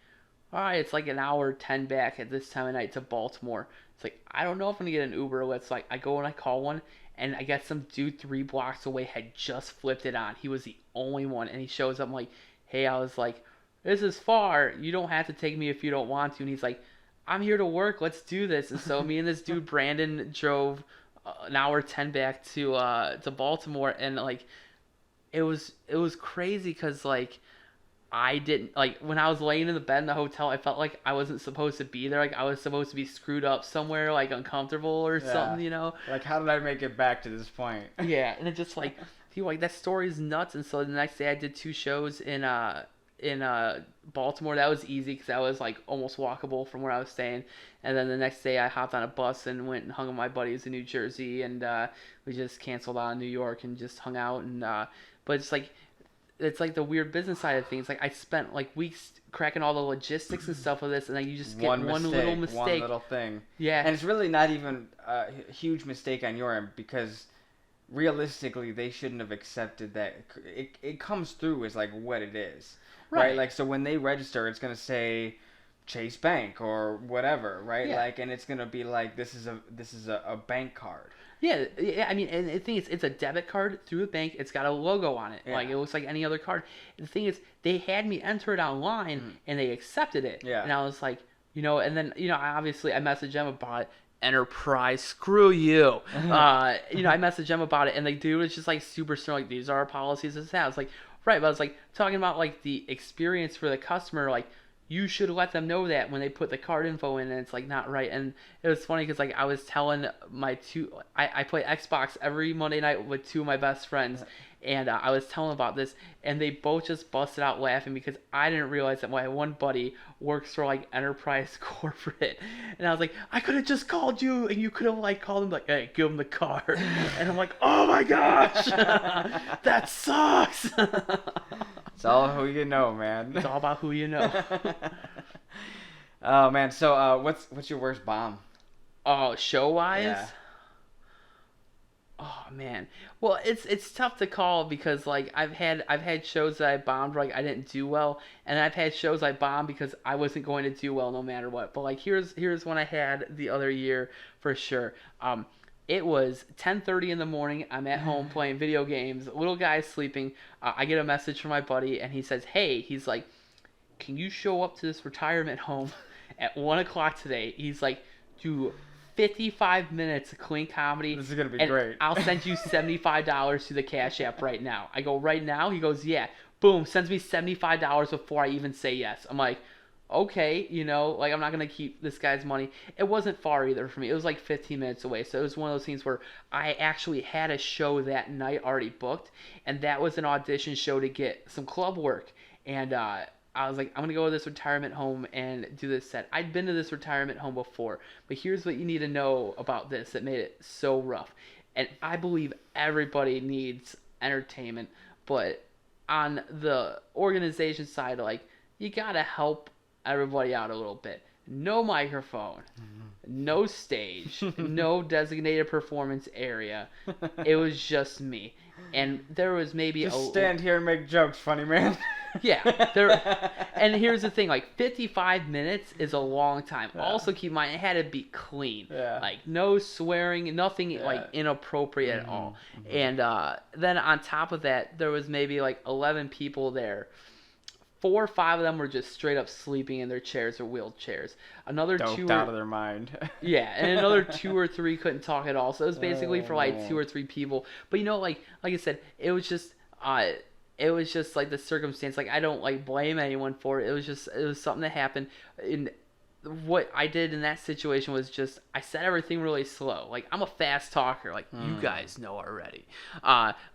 all right, it's like an hour 10 back at this time of night to Baltimore. It's like, I don't know if I'm going to get an Uber. It's like, I go and I call one. And I got some dude 3 blocks away had just flipped it on. He was the only one. And he shows up. I'm like, hey, I was like, this is far. You don't have to take me if you don't want to. And he's like, I'm here to work. Let's do this. And so me and this dude Brandon drove an hour 10 back to Baltimore, and like it was crazy because like I didn't, like, when I was laying in the bed in the hotel, I felt like I wasn't supposed to be there. Like, I was supposed to be screwed up somewhere, like uncomfortable or something, you know? Like, how did I make it back to this point? Yeah, and it just like, that story is nuts. And so the next day I did 2 shows in Baltimore. That was easy because that was like almost walkable from where I was staying. And then the next day I hopped on a bus and went and hung with my buddies in New Jersey, and we just canceled out in New York and just hung out. And but it's like the weird business side of things. Like, I spent like weeks cracking all the logistics and stuff of this, and then you just get one little mistake, one little thing. Yeah, and it's really not even a huge mistake on your end, because realistically they shouldn't have accepted that. It comes through as like what it is. Right. Like, so when they register, it's going to say Chase Bank or whatever, right? Yeah. Like, and it's going to be like, this is a bank card. Yeah, I mean, and the thing is, it's a debit card through a bank. It's got a logo on it. Yeah. Like, it looks like any other card. The thing is, they had me enter it online, and they accepted it. Yeah. And I was like, and then, I messaged them about it. Enterprise, screw you. I messaged them about it, and the dude was just like super stern, like, these are our policies, this that. I was like, right, but I was like talking about like the experience for the customer, like, you should let them know that when they put the card info in, and it's like not right. And it was funny because like I was telling I play Xbox every Monday night with 2 of my best friends, and I was telling them about this, and they both just busted out laughing because I didn't realize that my one buddy works for like Enterprise Corporate, and I was like, I could have just called you, and you could have like called him like, hey, give him the card, and I'm like, oh my gosh, that sucks. It's all who you know, man. It's all about who you know. Oh man, so what's your worst bomb? Oh, show-wise? Yeah. Oh man. Well, it's tough to call because like I've had shows that I bombed like I didn't do well, and I've had shows I bombed because I wasn't going to do well no matter what. But like here's one I had the other year for sure. It was 10:30 in the morning. I'm at home playing video games. Little guy's sleeping. I get a message from my buddy, and he says, "Hey," he's like, "Can you show up to this retirement home at 1 o'clock today?" He's like, "Do 55 minutes of clean comedy. This is gonna be and great. I'll send you $75 to the Cash App right now." I go, "Right now?" He goes, "Yeah." Boom, sends me $75 before I even say yes. I'm like, okay, like I'm not gonna keep this guy's money. It wasn't far either for me. It was like 15 minutes away. So it was one of those things where I actually had a show that night already booked, and that was an audition show to get some club work. And I was like, I'm going to go to this retirement home and do this set. I'd been to this retirement home before, but here's what you need to know about this that made it so rough. And I believe everybody needs entertainment, but on the organization side, like, you got to help everybody out a little bit. No microphone, no stage, no designated performance area. It was just me. And there was maybe Just stand here and make jokes, funny man. Yeah, and here's the thing, like 55 minutes is a long time. Yeah. Also keep in mind, it had to be clean. Yeah. Like no swearing, nothing like inappropriate at all. And then on top of that, there was maybe like 11 people there. 4 or 5 of them were just straight up sleeping in their chairs or wheelchairs. Another Doped 2 out of their mind. Yeah, and another 2 or 3 couldn't talk at all. So it was basically for like man. 2 or 3 people. But like I said, it was just like the circumstance. Like I don't like blame anyone for it. It was something that happened. And what I did in that situation was just I said everything really slow. Like I'm a fast talker. Like you guys know already.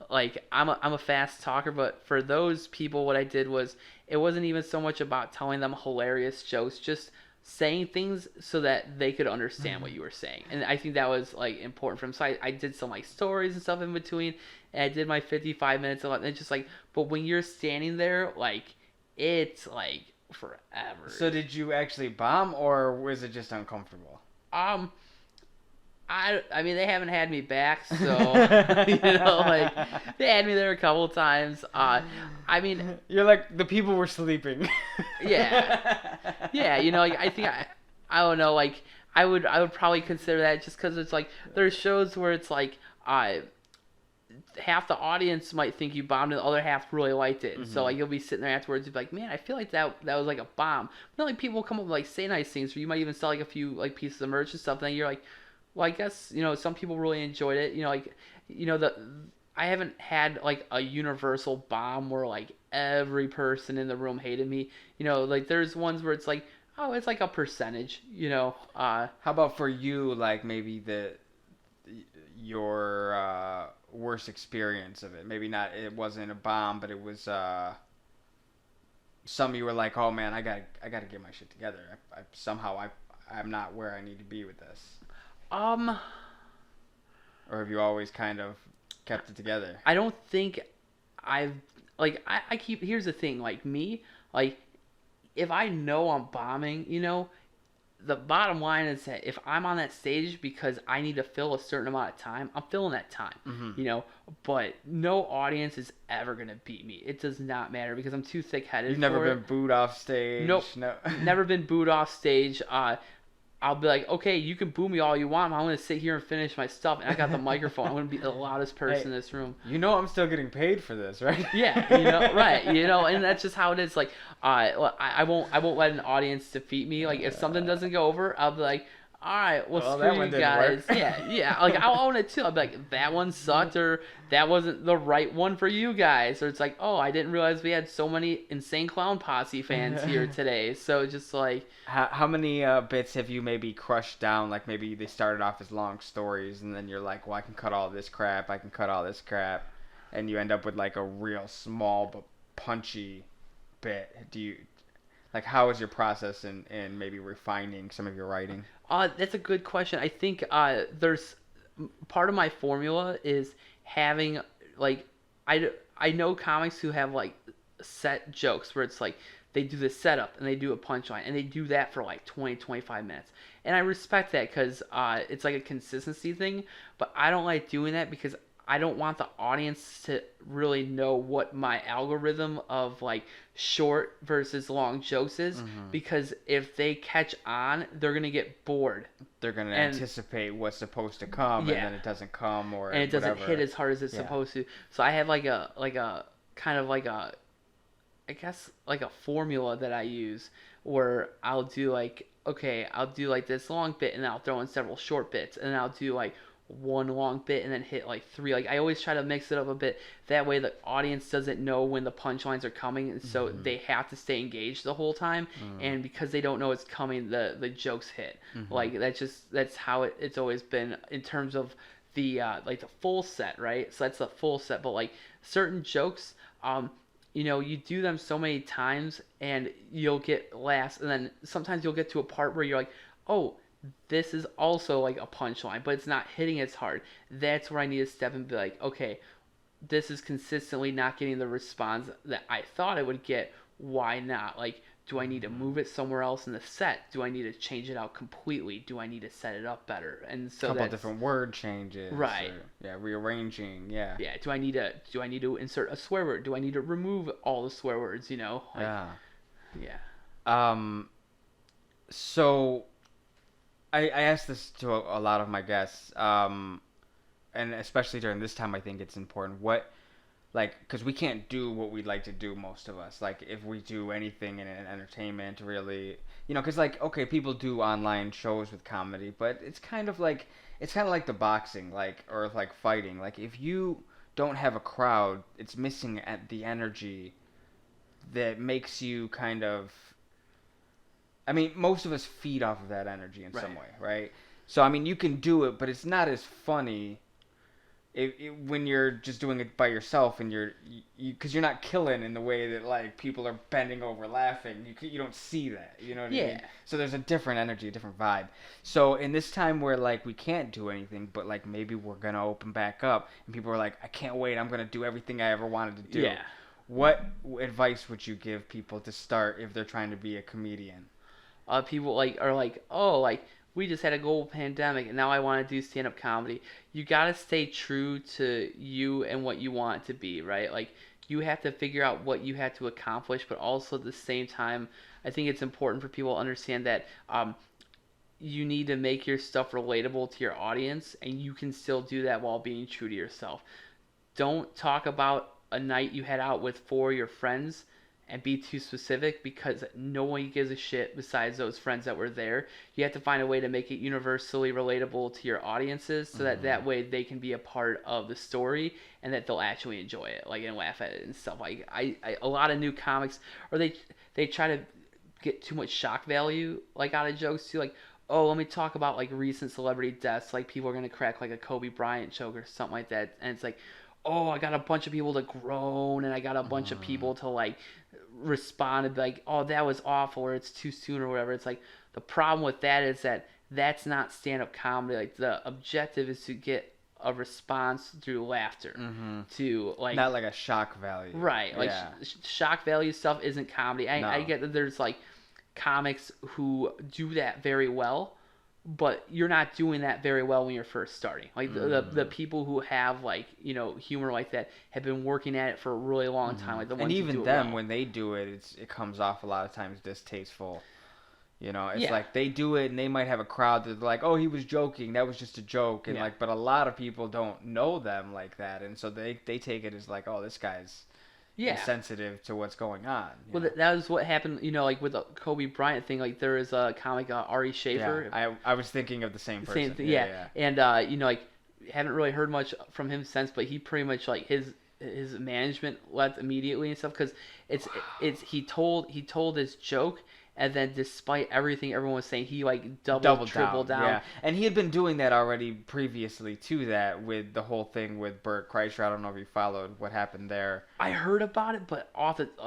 Like I'm a fast talker. But for those people, what I did was it wasn't even so much about telling them hilarious jokes. Just saying things so that they could understand what you were saying. And I think that was like important for them. So I did some like stories and stuff in between, and I did my 55 minutes of it. And it's just like, but when you're standing there, like it's like forever. So did you actually bomb, or was it just uncomfortable? I mean, they haven't had me back, so like they had me there a couple times. I mean, You're like, the people were sleeping. yeah, like I think I don't know, like I would probably consider that just because it's like there's shows where it's like half the audience might think you bombed and the other half really liked it. And so like you'll be sitting there afterwards and be like, man, I feel like that was like a bomb. But like people come up with like say nice things, or you might even sell like a few like pieces of merch and stuff, and then you're like, well, I guess some people really enjoyed it. I haven't had like a universal bomb where like every person in the room hated me. Like there's ones where it's like, oh, it's like a percentage. How about for you, like maybe your worst experience of it? Maybe not. It wasn't a bomb, but it was some you were like, oh man, I gotta get my shit together. I'm not where I need to be with this. Or have you always kind of kept it together? I don't think I've like I keep. Here's the thing, like me, like if I know I'm bombing, the bottom line is that if I'm on that stage because I need to fill a certain amount of time, I'm filling that time, but no audience is ever going to beat me. It does not matter because I'm too thick-headed. You've never been booed off stage? Nope. No. Never been booed off stage. I'll be like, okay, you can boo me all you want, but I'm going to sit here and finish my stuff, and I got the microphone. I'm going to be the loudest person in this room. I'm still getting paid for this, right? Yeah, right, and that's just how it is. Like, I won't let an audience defeat me. Like, if something doesn't go over, I'll be like, all right, well screw you guys. Yeah, like I'll own it too. I'll be like, that one sucked, or that wasn't the right one for you guys, or it's like, oh, I didn't realize we had so many Insane Clown Posse fans here today. So just like, how many bits have you maybe crushed down? Like maybe they started off as long stories, and then you're like, well, I can cut all this crap, and you end up with like a real small but punchy bit. How is your process in maybe refining some of your writing? That's a good question. I think there's part of my formula is having like I know comics who have like set jokes where it's like they do the setup and they do a punchline and they do that for like 20-25 minutes, and I respect that because it's like a consistency thing, but I don't like doing that because I don't want the audience to really know what my algorithm of like short versus long jokes is, because if they catch on, they're gonna get bored. They're gonna anticipate what's supposed to come, and then it doesn't come, or and it doesn't whatever. hit as hard as it's supposed to. So I have like a kind of like a, I guess like a formula that I use where I'll do like, okay, I'll do like this long bit and then I'll throw in several short bits, and then I'll do like one long bit and then hit like three. Like I always try to mix it up a bit. That way the audience doesn't know when the punchlines are coming, and so they have to stay engaged the whole time. And because they don't know it's coming, the jokes hit. Like that's how it's always been in terms of the like the full set, right? So that's the full set. But like certain jokes, you do them so many times and you'll get laughs, and then sometimes you'll get to a part where you're like, oh, this is also like a punchline, but it's not hitting as hard. That's where I need to step in and be like, okay, this is consistently not getting the response that I thought it would get. Why not? Like, do I need to move it somewhere else in the set? Do I need to change it out completely? Do I need to set it up better? And so a couple different word changes, right? Rearranging, yeah. Do I need to insert a swear word? Do I need to remove all the swear words? So I asked this to a lot of my guests, and especially during this time, I think it's important. Because we can't do what we'd like to do, most of us. Like, if we do anything in entertainment, really, because okay, people do online shows with comedy, but it's kind of like the boxing, or like fighting. Like, if you don't have a crowd, it's missing at the energy that makes you kind of. I mean, most of us feed off of that energy in some way, right? So, I mean, you can do it, but it's not as funny when you're just doing it by yourself, and because you're not killing in the way that like people are bending over laughing. You don't see that, you know what I mean? So there's a different energy, a different vibe. So in this time where like we can't do anything, but like maybe we're gonna open back up, and people are like, I can't wait, I'm gonna do everything I ever wanted to do. Yeah. What advice would you give people to start if they're trying to be a comedian? People are like, oh, like we just had a global pandemic and now I want to do stand-up comedy. You gotta stay true to you and what you want it to be, right? Like you have to figure out what you have to accomplish, but also at the same time, I think it's important for people to understand that you need to make your stuff relatable to your audience, and you can still do that while being true to yourself. Don't talk about a night you had out with 4 of your friends and be too specific, because no one gives a shit besides those friends that were there. You have to find a way to make it universally relatable to your audiences, so that way they can be a part of the story and that they'll actually enjoy it, like, and laugh at it and stuff. Like a lot of new comics, or they try to get too much shock value like out of jokes too, like, oh, let me talk about like recent celebrity deaths, like people are gonna crack like a Kobe Bryant joke or something like that, and it's like, oh, I got a bunch of people to groan, and I got a bunch of people to like respond and be like, oh, that was awful, or it's too soon, or whatever. It's like, the problem with that is that that's not stand-up comedy. Like, the objective is to get a response through laughter, to like, not like a shock value, right? Like shock value stuff isn't comedy. I get that there's like comics who do that very well, but you're not doing that very well when you're first starting. Like the people who have like, humor like that have been working at it for a really long time. Like the ones and even who do them, well. when they do it, it comes off a lot of times distasteful. It's like they do it and they might have a crowd that's like, oh, he was joking, that was just a joke, and but a lot of people don't know them like that, and so they take it as like, oh, this guy's insensitive to what's going on. Well, that was what happened, like with the Kobe Bryant thing. Like there is a comic, Ari Schaefer. Yeah, I was thinking of the same person. Same thing, and like haven't really heard much from him since, but he pretty much like his management left immediately and stuff, because he told his joke. And then, despite everything everyone was saying, he like doubled, tripled down. Yeah, and he had been doing that already previously to that, with the whole thing with Bert Kreischer. I don't know if you followed what happened there. I heard about it, but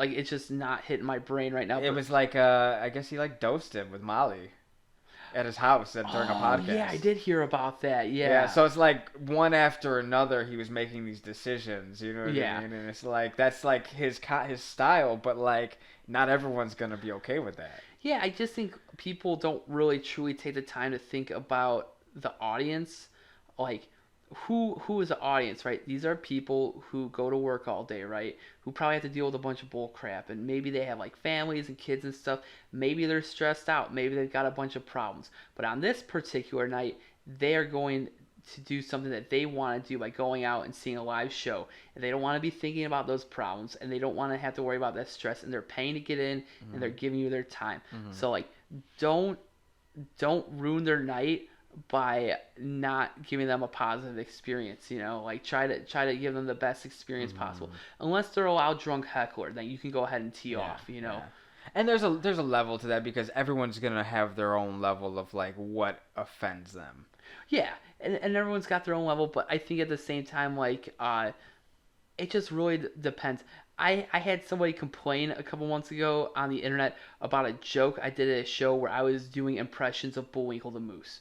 it's just not hitting my brain right now. It was like, I guess he like dosed him with Molly. at his house during a podcast. Yeah, I did hear about that. Yeah, so it's like one after another he was making these decisions, you know what I mean? And it's like that's like his style, but like not everyone's going to be okay with that. Yeah, I just think people don't really truly take the time to think about the audience. Like who is the audience, right? These are people who go to work all day, right? Who probably have to deal with a bunch of bull crap, and maybe they have like families and kids and stuff. Maybe they're stressed out. Maybe they've got a bunch of problems. But on this particular night, they are going to do something that they want to do by going out and seeing a live show. And they don't want to be thinking about those problems, and they don't want to have to worry about that stress. And they're paying to get in, and they're giving you their time. So like, don't ruin their night by not giving them a positive experience, you know, like try to give them the best experience possible. Unless they're a loud drunk heckler, then you can go ahead and tee off, you know. And there's a level to that because everyone's gonna have their own level of like what offends them. Yeah, and everyone's got their own level, but I think at the same time, like, it just really depends. I had somebody complain a couple months ago on the internet about a joke I did at a show where I was doing impressions of Bullwinkle the Moose.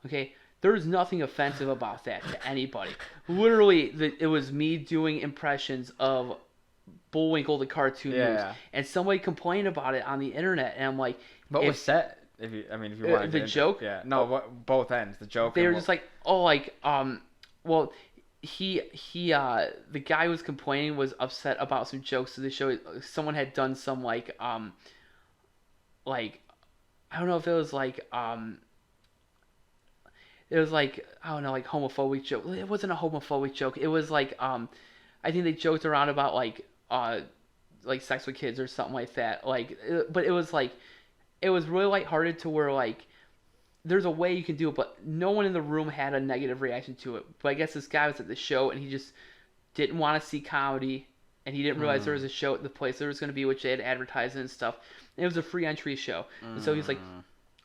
Okay, there's nothing offensive about that to anybody. Literally, it was me doing impressions of Bullwinkle the cartoon moose, and somebody complained about it on the internet, and I'm like, what was said? If you want the joke, both ends. The joke. They were just like, well, the guy who was complaining was upset about some jokes of the show. Someone had done some like I don't know if it was like it was like, I don't know, like homophobic joke. It wasn't a homophobic joke. It was like I think they joked around about like sex with kids or something like that. Like, but it was like, it was really lighthearted to where like there's a way you can do it, but no one in the room had a negative reaction to it. But I guess this guy was at the show and he just didn't want to see comedy, and he didn't realize there was a show at the place there was going to be, which they had advertised and stuff. And it was a free entry show, and so he's like,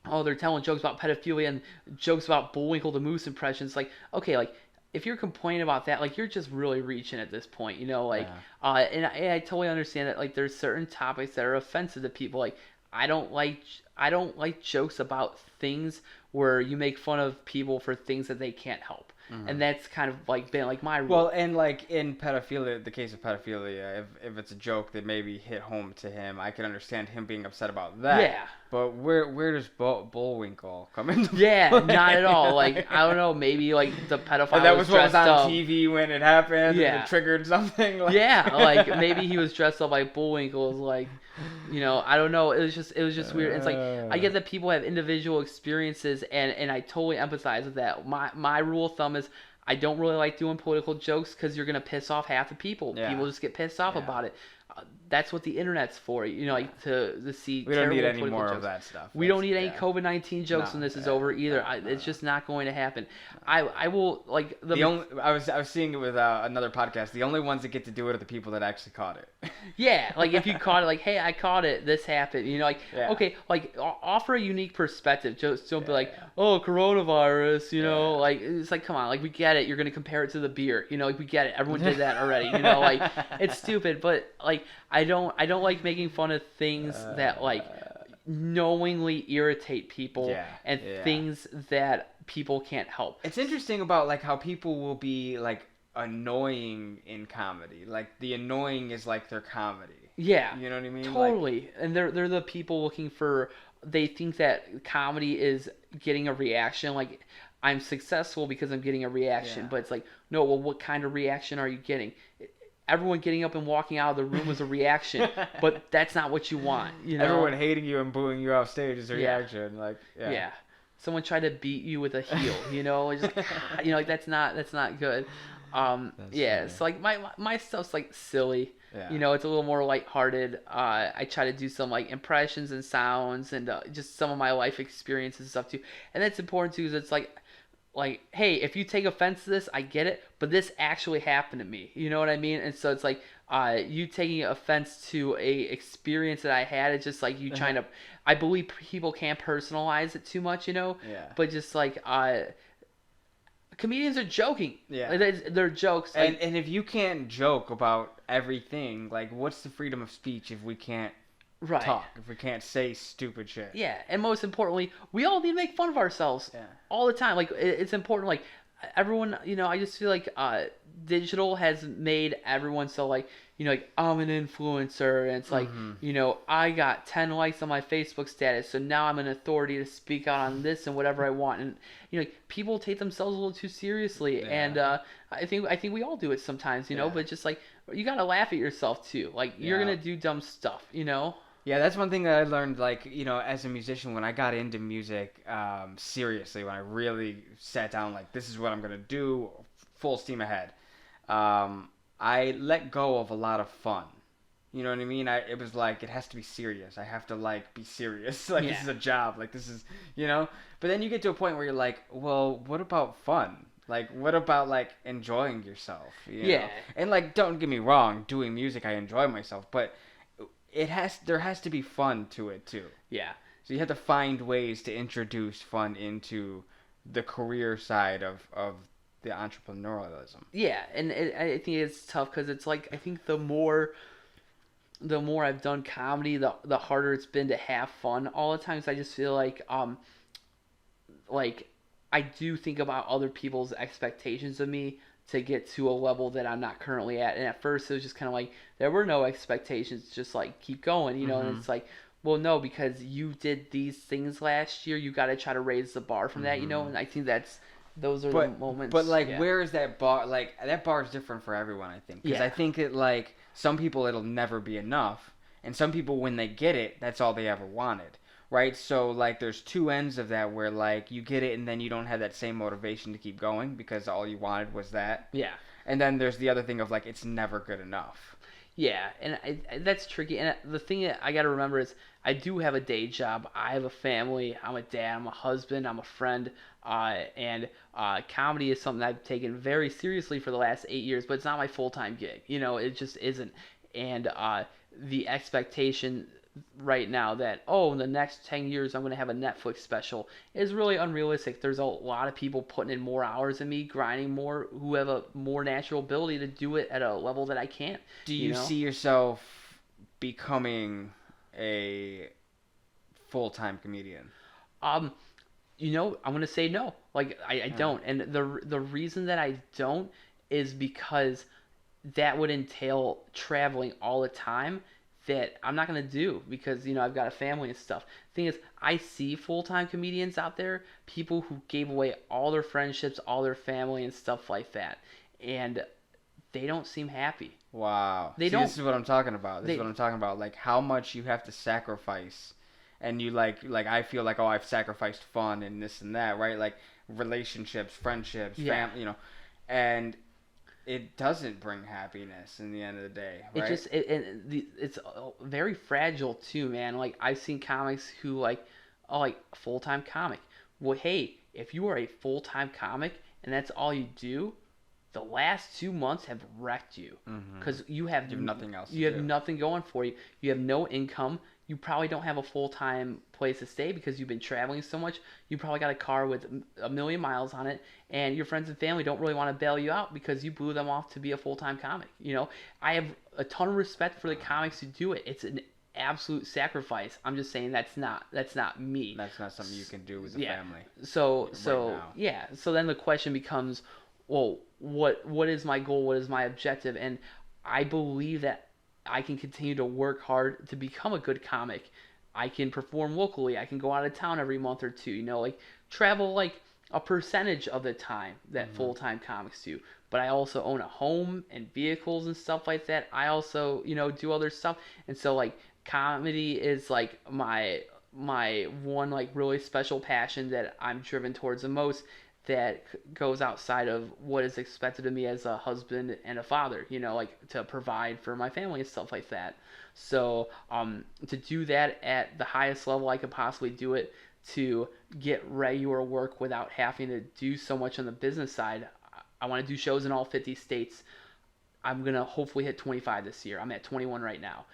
oh, they're telling jokes about pedophilia and jokes about Bullwinkle the Moose impressions. Like, okay, like, if you're complaining about that, like, you're just really reaching at this point, you know, like, and I totally understand that, like, there's certain topics that are offensive to people. Like, I don't like jokes about things where you make fun of people for things that they can't help. And that's kind of like been like my rule. Well, and like in pedophilia, the case of pedophilia, if it's a joke that maybe hit home to him, I can understand him being upset about that. Yeah. But where does Bullwinkle come into play? Yeah, not at all. Like, I don't know, maybe like the pedophile and that was what was on up. TV when it happened. Yeah. And it triggered something. Like... Yeah, like maybe he was dressed up like Bullwinkle. Like, you know, I don't know. It was just weird. It's like, I get that people have individual experiences, and I totally empathize with that. My rule of thumb is I don't really like doing political jokes because you're gonna piss off half the people. Yeah. People just get pissed off about it. That's what the internet's for, you know, like to see. We don't need any more of that stuff. We don't need any COVID-19 jokes when this is over either. It's just not going to happen. I will like I was seeing it with another podcast. The only ones that get to do it are the people that actually caught it. Yeah, like if you caught it, like, hey, I caught it. This happened. You know, like okay, like offer a unique perspective. Just don't be like, oh, coronavirus. You know, like it's like, come on, like we get it. You're gonna compare it to the beer. You know, like we get it. Everyone did that already. You know, like it's stupid, but like I don't like making fun of things that like knowingly irritate people and things that people can't help. It's interesting about like how people will be like annoying in comedy. Like the annoying is like their comedy. Yeah. You know what I mean? Totally. Like, and they're the people looking for, they think that comedy is getting a reaction. Like, I'm successful because I'm getting a reaction. But it's like, no, well, what kind of reaction are you getting? Everyone getting up and walking out of the room was a reaction, but that's not what you want. You know? Everyone hating you and booing you off stage is a reaction. Like, someone tried to beat you with a heel. You know, just, you know, like that's not good. So like my stuff's like silly. Yeah. You know, it's a little more lighthearted. I try to do some like impressions and sounds and just some of my life experiences and stuff too. And that's important too, because it's like, hey, if you take offense to this, I get it, but this actually happened to me. You know what I mean? And so it's like, you taking offense to a experience that I had, it's just like you trying to, I believe people can't personalize it too much, you know? Yeah. But just like, comedians are joking. Yeah. They're jokes. Like, and if you can't joke about everything, like, what's the freedom of speech if we can't Right. talk, if we can't say stupid shit. Yeah, and most importantly, we all need to make fun of ourselves Yeah. all the time. Like it's important. Like everyone, I just feel like digital has made everyone so like like I'm an influencer, and it's like I got 10 likes on my Facebook status, so now I'm an authority to speak out on this and whatever I want. And like people take themselves a little too seriously, and I think we all do it sometimes, But just like you gotta laugh at yourself too. Like you're gonna do dumb stuff, Yeah, that's one thing that I learned, like, as a musician, when I got into music seriously, when I really sat down, like, this is what I'm going to do, full steam ahead, I let go of a lot of fun. You know what I mean? It was like, it has to be serious. I have to, like, be serious. Like, this is a job. Like, this is, But then you get to a point where you're like, well, what about fun? Like, what about, like, enjoying yourself? You know? And, like, don't get me wrong, doing music, I enjoy myself, but there has to be fun to it too. Yeah. So you have to find ways to introduce fun into the career side of the entrepreneurialism. Yeah, and I think it's tough because it's like I think the more I've done comedy, the harder it's been to have fun all the time. So I just feel like I do think about other people's expectations of me to get to a level that I'm not currently at. And at first it was just kind of like, there were no expectations, just like keep going, and it's like, well, no, because you did these things last year, you got to try to raise the bar from that, and I think those are the moments. But like, where is that bar? Like, that bar is different for everyone, I think. Because I think that, like, some people it'll never be enough. And some people, when they get it, that's all they ever wanted. Right? So, like, there's two ends of that where, like, you get it and then you don't have that same motivation to keep going because all you wanted was that. Yeah. And then there's the other thing of, like, it's never good enough. Yeah, and that's tricky. And the thing that I got to remember is I do have a day job. I have a family. I'm a dad. I'm a husband. I'm a friend. And comedy is something I've taken very seriously for the last 8 years, but it's not my full-time gig. It just isn't. And the expectation right now that in the next 10 years I'm going to have a Netflix special is really unrealistic. There's a lot of people putting in more hours than me, grinding more, who have a more natural ability to do it at a level that I can't. Do you see yourself becoming a full-time comedian? I'm going to say no. Like I don't. And the reason that I don't is because that would entail traveling all the time that I'm not going to do because, I've got a family and stuff. Thing is, I see full-time comedians out there, people who gave away all their friendships, all their family and stuff like that. And they don't seem happy. Wow. This is what I'm talking about. This is what I'm talking about. Like, how much you have to sacrifice. And you, like I feel like, I've sacrificed fun and this and that, right? Like, relationships, friendships, family, and it doesn't bring happiness in the end of the day, right? It's very fragile too, man. Like, I've seen comics who like full-time comic. Well, hey, if you are a full-time comic and that's all you do, the last 2 months have wrecked you because you have nothing else. You have nothing going for you. You have no income. You probably don't have a full-time place to stay because you've been traveling so much. You probably got a car with a million miles on it, and your friends and family don't really want to bail you out because you blew them off to be a full-time comic. I have a ton of respect for the comics who do it. It's an absolute sacrifice. I'm just saying that's not me. That's not something you can do with a family. So then the question becomes, well, what is my goal? What is my objective? And I believe that I can continue to work hard to become a good comic. I can perform locally. I can go out of town every month or two, travel like a percentage of the time that full-time comics do. But I also own a home and vehicles and stuff like that. I also, do other stuff. And so like comedy is like my one like really special passion that I'm driven towards the most, that goes outside of what is expected of me as a husband and a father, like to provide for my family and stuff like that. So to do that at the highest level I could possibly do it, to get regular work without having to do so much on the business side, I want to do shows in all 50 states. I'm going to hopefully hit 25 this year. I'm at 21 right now.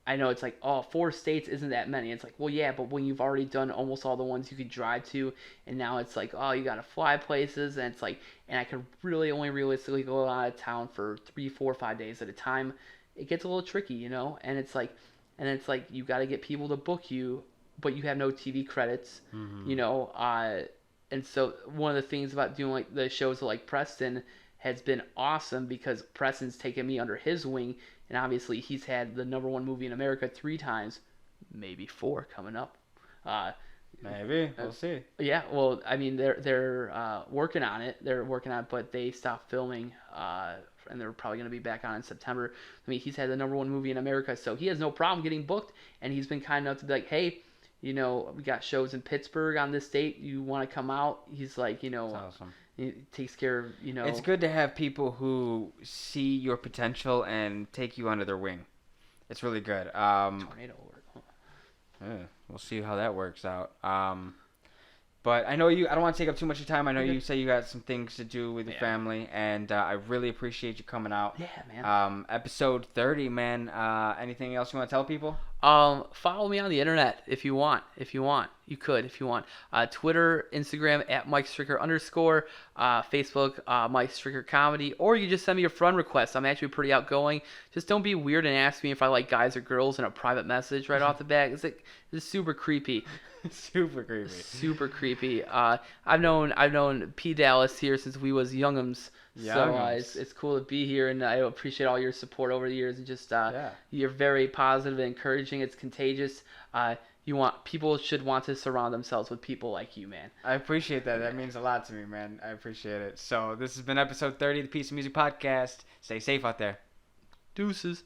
I know it's like, 4 states isn't that many. It's like, well, yeah, but when you've already done almost all the ones you could drive to, and now it's like, you got to fly places, and it's like, and I can really only realistically go out of town for 3, 4, 5 days at a time. It gets a little tricky, and it's like, and it's like you got to get people to book you, but you have no TV credits, Mm-hmm. you know. And so one of the things about doing like the shows like Preston has been awesome because Preston's taken me under his wing, and obviously he's had the #1 movie in America 3 times, maybe 4 coming up. Maybe we'll see. Yeah, well, I mean, they're working on it. They're working on it, but they stopped filming, and they're probably going to be back on in September. I mean, he's had the #1 movie in America, so he has no problem getting booked, and he's been kind enough to be like, hey, you know, we got shows in Pittsburgh on this date. You want to come out? He's like, you know, That's awesome. he takes care of, you know. It's good to have people who see your potential and take you under their wing. It's really good. Tornado alert. Yeah, we'll see how that works out. But I know you. I don't want to take up too much of your time. I know you say you got some things to do with your family, and I really appreciate you coming out. Yeah, man. Episode 30, man. Anything else you want to tell people? Follow me on the internet if you want. You could if you want. Twitter, Instagram at Mike Stricker _ Facebook, Mike Stricker Comedy, or you just send me your friend request. I'm actually pretty outgoing. Just don't be weird and ask me if I like guys or girls in a private message right off the bat. It's super creepy. Super creepy. Super creepy. I've known P Dallas here since we was youngums. So it's cool to be here, and I appreciate all your support over the years. And just you're very positive and encouraging. It's contagious. People should want to surround themselves with people like you, man. I appreciate that. That means a lot to me, man. I appreciate it. So this has been episode 30 of the Peace of Music Podcast. Stay safe out there. Deuces.